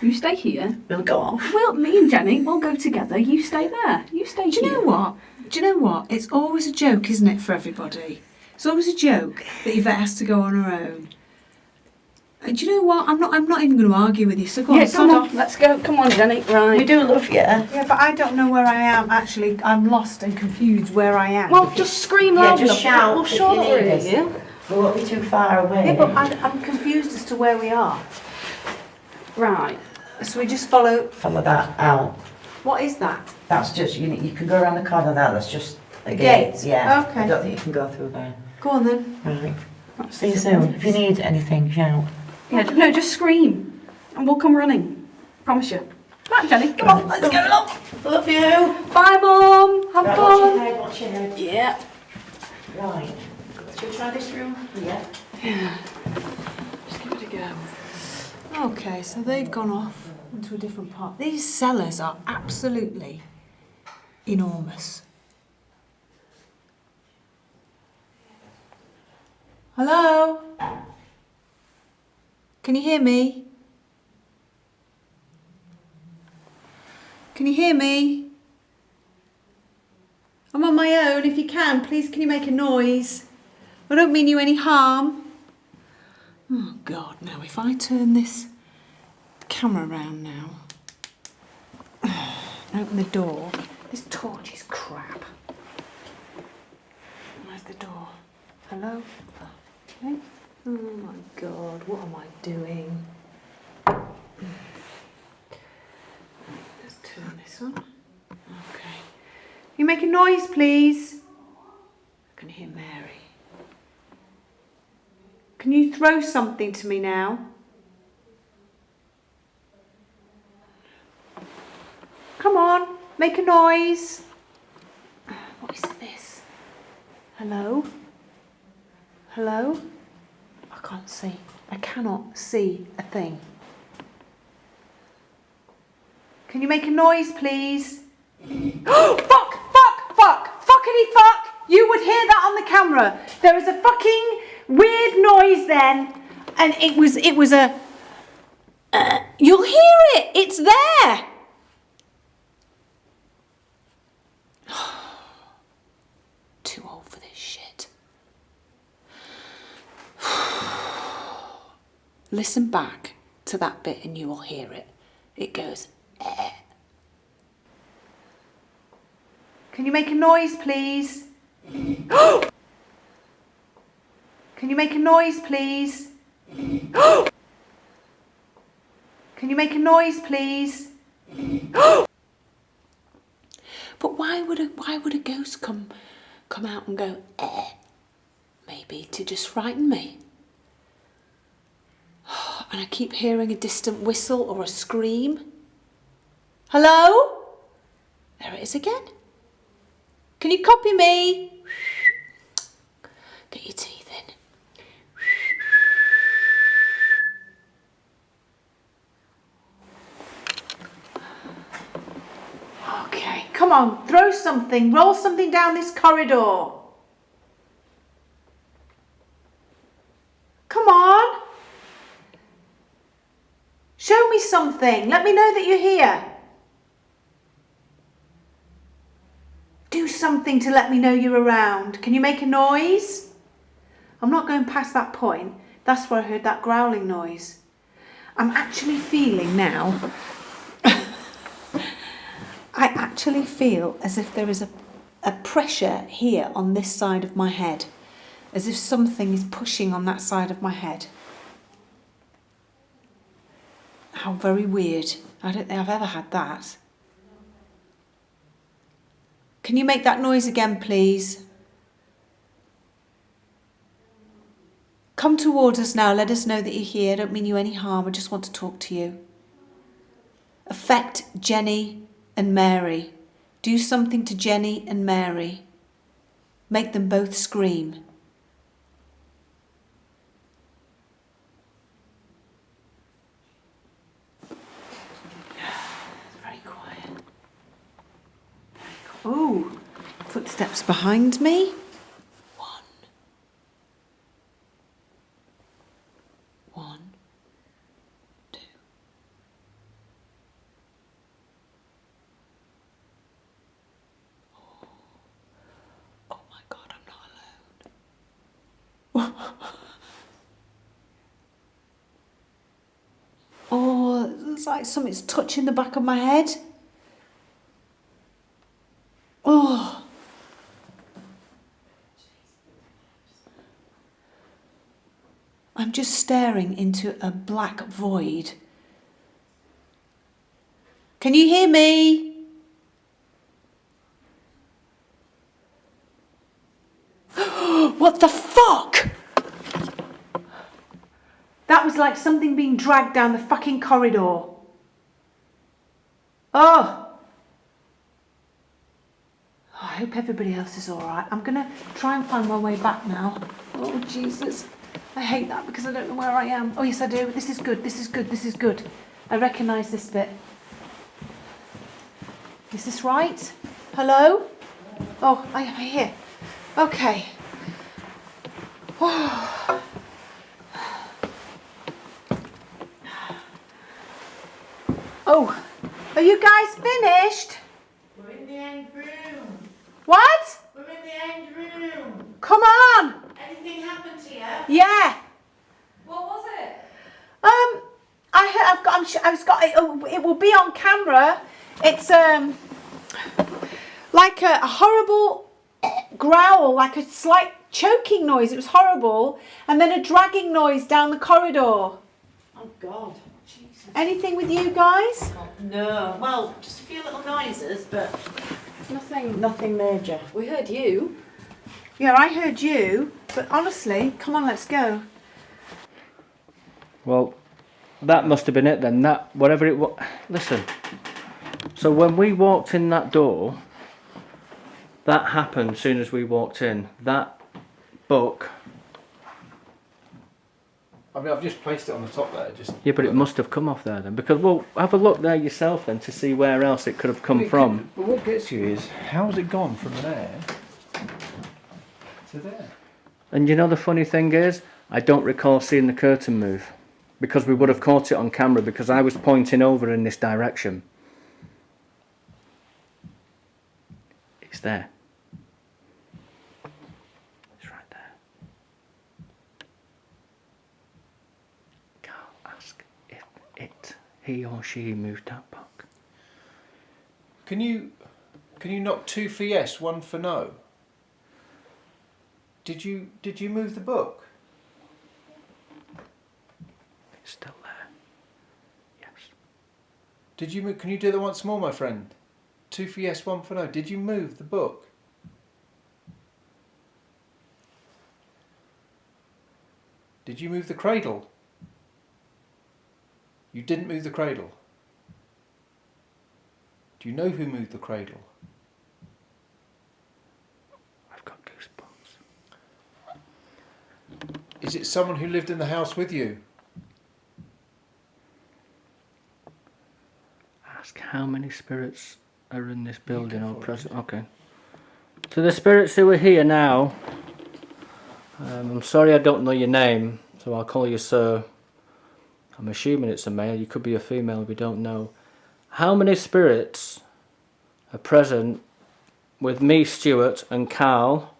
You stay here. We'll go off. Well, me and Jenny, we'll go together. You stay there. You stay Do you here. know what? Do you know what? It's always a joke, isn't it, for everybody? It's always a joke that Yvette has to go on her own. And do you know what? I'm not even going to argue with you. So go on, Yeah, come sod on, off. let's go. Come on, Jenny. Right. We do love you. Yeah, but I don't know where I am. Actually, I'm lost and confused where I am. Well, just scream Yeah, loud just enough. shout We'll if show you that we're need us. here. We won't be too far away. Yeah, but I'm confused as to where we are. Right. So we just follow. Follow that out. What is that? That's just, you can go around the corner there, that's just a gate? gate. Yeah. Okay. I don't think you can go through there. Go on then. Right. See you soon. If you need anything, shout. Yeah, no, just scream, and we'll come running. Promise you. Right, Jenny. Come on, let's go, love. Love you. Bye, Mum. Have Right, fun. watch your head. Yeah. Right. Should we try this room? Yeah. Just give it a go. Okay, so they've gone off into a different part. These cellars are absolutely enormous. Hello? Can you hear me? Can you hear me? I'm on my own. If you can, please can you make a noise? I don't mean you any harm. Oh God, now if I turn this camera around now, open the door. This torch is crap. Where's the door? Hello? Okay. Oh my God, what am I doing? Let's turn this on. Okay. You make a noise, please. I can hear Mary. Can you throw something to me now? Come on, make a noise. What is this? Hello? Hello? I can't see. I cannot see a thing. Can you make a noise, please? Oh, fuck! Fuck! Fuck! Fuckity fuck! You would hear that on the camera. There was a fucking weird noise then, and it was a. You'll hear it. It's there. Too old for this shit. Listen back to that bit and you will hear it. It goes. Can you make a noise, please? Can you make a noise, please? Can you make a noise, please? But why would a ghost come out and go maybe to just frighten me? And I keep hearing a distant whistle or a scream. Hello? There it is again. Can you copy me? Get your teeth in. Okay, come on, throw something, roll something down this corridor. Come on. Show me something. Let me know that you're here. Do something to let me know you're around. Can you make a noise? I'm not going past that point. That's where I heard that growling noise. I'm actually feeling now. I actually feel as if there is a pressure here on this side of my head. As if something is pushing on that side of my head. How very weird. I don't think I've ever had that. Can you make that noise again, please? Come towards us now. Let us know that you're here. I don't mean you any harm. I just want to talk to you. Affect Jenny and Mary. Do something to Jenny and Mary. Make them both scream. Very quiet. Oh, footsteps behind me. One, two. feels like something's touching the back of my head. Oh. I'm just staring into a black void. Can you hear me? What the fuck? That was like something being dragged down the fucking corridor. Oh. I hope everybody else is all right. I'm going to try and find my way back now. Oh, Jesus. I hate that because I don't know where I am. Oh, yes, I do. This is good. This is good. This is good. I recognise this bit. Is this right? Hello? Oh, I am here. Okay. Oh. Oh, are you guys finished? We're in the end room. What? We're in the end room. Come on. Anything happened to you? Yeah. What was it? It will be on camera. It's like a horrible growl, like a slight choking noise. It was horrible, and then a dragging noise down the corridor. Oh God. Jesus. Anything with you guys? No. Well, just a few little noises, but nothing major. We heard you. Yeah, I heard you, but honestly, come on, let's go. Well, that must have been it then. That, whatever it was. Listen. So when we walked in that door, that happened as soon as we walked in. That book. I mean, I've just placed it on the top there. Yeah, but it must have come off there then. Because, well, have a look there yourself then to see where else it could have come from. But what gets you is, how has it gone from there to there? And you know the funny thing is, I don't recall seeing the curtain move. Because we would have caught it on camera because I was pointing over in this direction. It's there. It's right there. Carl, ask if he or she moved that book. Can you knock 2 for yes, 1 for no? Did you move the book? It's still there. Yes. Did you move? Can you do that once more, my friend? 2 for yes, 1 for no. Did you move the book? Did you move the cradle? You didn't move the cradle. Do you know who moved the cradle? I've got goosebumps. Is it someone who lived in the house with you? Ask how many spirits are in this building or present. Okay. So the spirits who are here now, I'm sorry I don't know your name, so I'll call you Sir. I'm assuming it's a male, you could be a female, we don't know. How many spirits are present with me, Stuart, and Carl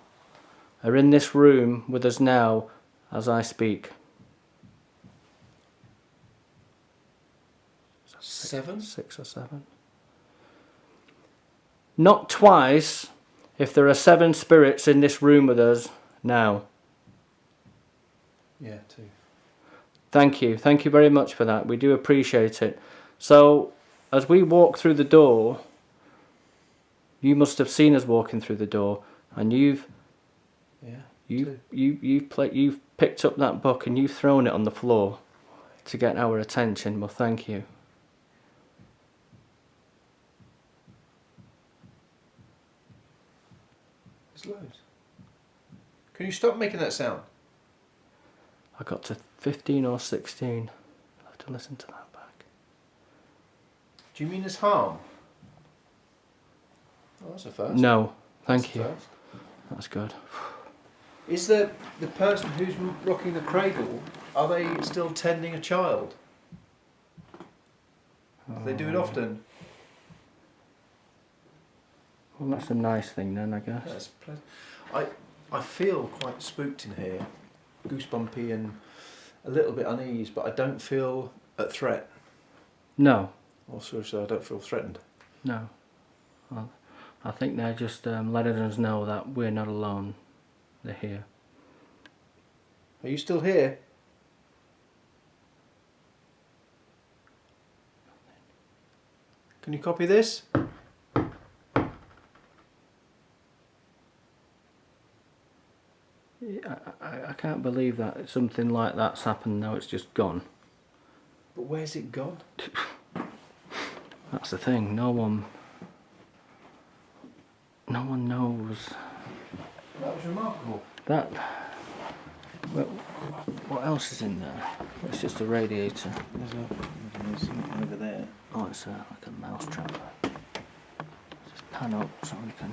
are in this room with us now as I speak? 7? 6 or 7. Not twice if there are 7 spirits in this room with us now. Yeah, 2. Thank you very much for that, we do appreciate it. So as we walk through the door, you must have seen us walking through the door, and you've picked up that book and you've thrown it on the floor to get our attention. Well, thank you. There's loads. Can you stop making that sound? I got to 15 or 16. I'll have to listen to that back. Do you mean there's harm? Oh, that's a first. No, thank you. First. That's good. Is the person who's rocking the cradle, are they still tending a child? Do they do it often? Well, that's a nice thing then, I guess. That's pleasant. I feel quite spooked in here, goosebumpy and a little bit uneasy, but I don't feel at threat. No, Also, so I don't feel threatened. no. Well, I think they're just letting us know that we're not alone. They're here. Are you still here? Can you copy this? I can't believe that something like that's happened. Now it's just gone. But where's it gone? That's the thing. No one knows. That was remarkable. That. Well, what else is in there? It's just a radiator. There's something over there. Oh, it's like a mouse trap. Just pan up so we can.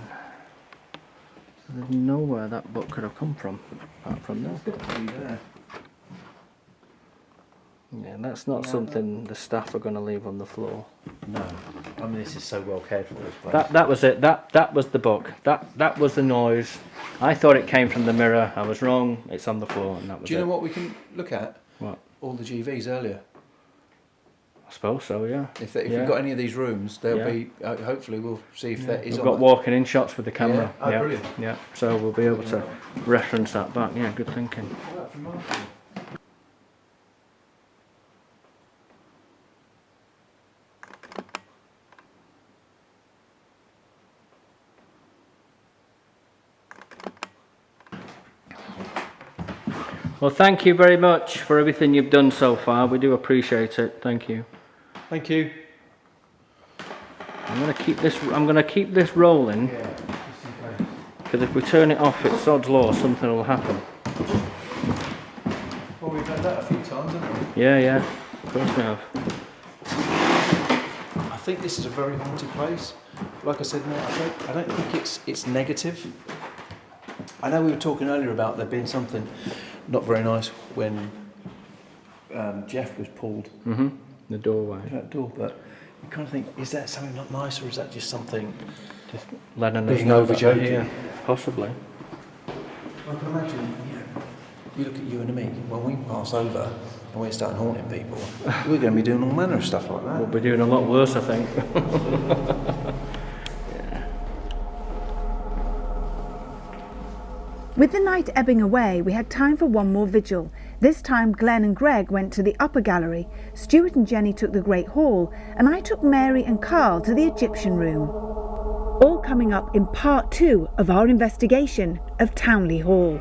There's nowhere that book could have come from, apart from there. There. Yeah, that's not something the staff are going to leave on the floor. No. I mean, this is so well cared for, this place. That was it. That was the book. That was the noise. I thought it came from the mirror. I was wrong. It's on the floor, and that was it. Do you know what we can look at? What? All the GVs earlier. I suppose so. Yeah. If Yeah. you've got any of these rooms, they'll Yeah. be. Hopefully, we'll see if that is We've on. got walking in shots with the camera. Yeah. Oh, brilliant. Yeah. So we'll be able to reference that back. Yeah. Good thinking. Oh, that's remarkable. Well, thank you very much for everything you've done so far. We do appreciate it. Thank you. Thank you. I'm going to keep this rolling. Yeah. Because if we turn it off, it's sod's law. Something will happen. Well, we've had that a few times, haven't we? Yeah. Of course we have. I think this is a very haunted place. Like I said, no, I don't think it's negative. I know we were talking earlier about there being something not very nice when Jeff was pulled The doorway. that door, but you kind of think, is that something not nice, or is that just something? Just letting us Being know that overjoking. they're here. Possibly. I can imagine, you look at you and me, when we pass over and we're starting haunting people, we're going to be doing all manner of stuff like that. We'll be doing a lot worse, I think. With the night ebbing away, we had time for one more vigil. This time Glenn and Greg went to the upper gallery, Stuart and Jenny took the Great Hall, and I took Mary and Carl to the Egyptian room. All coming up in part 2 of our investigation of Towneley Hall.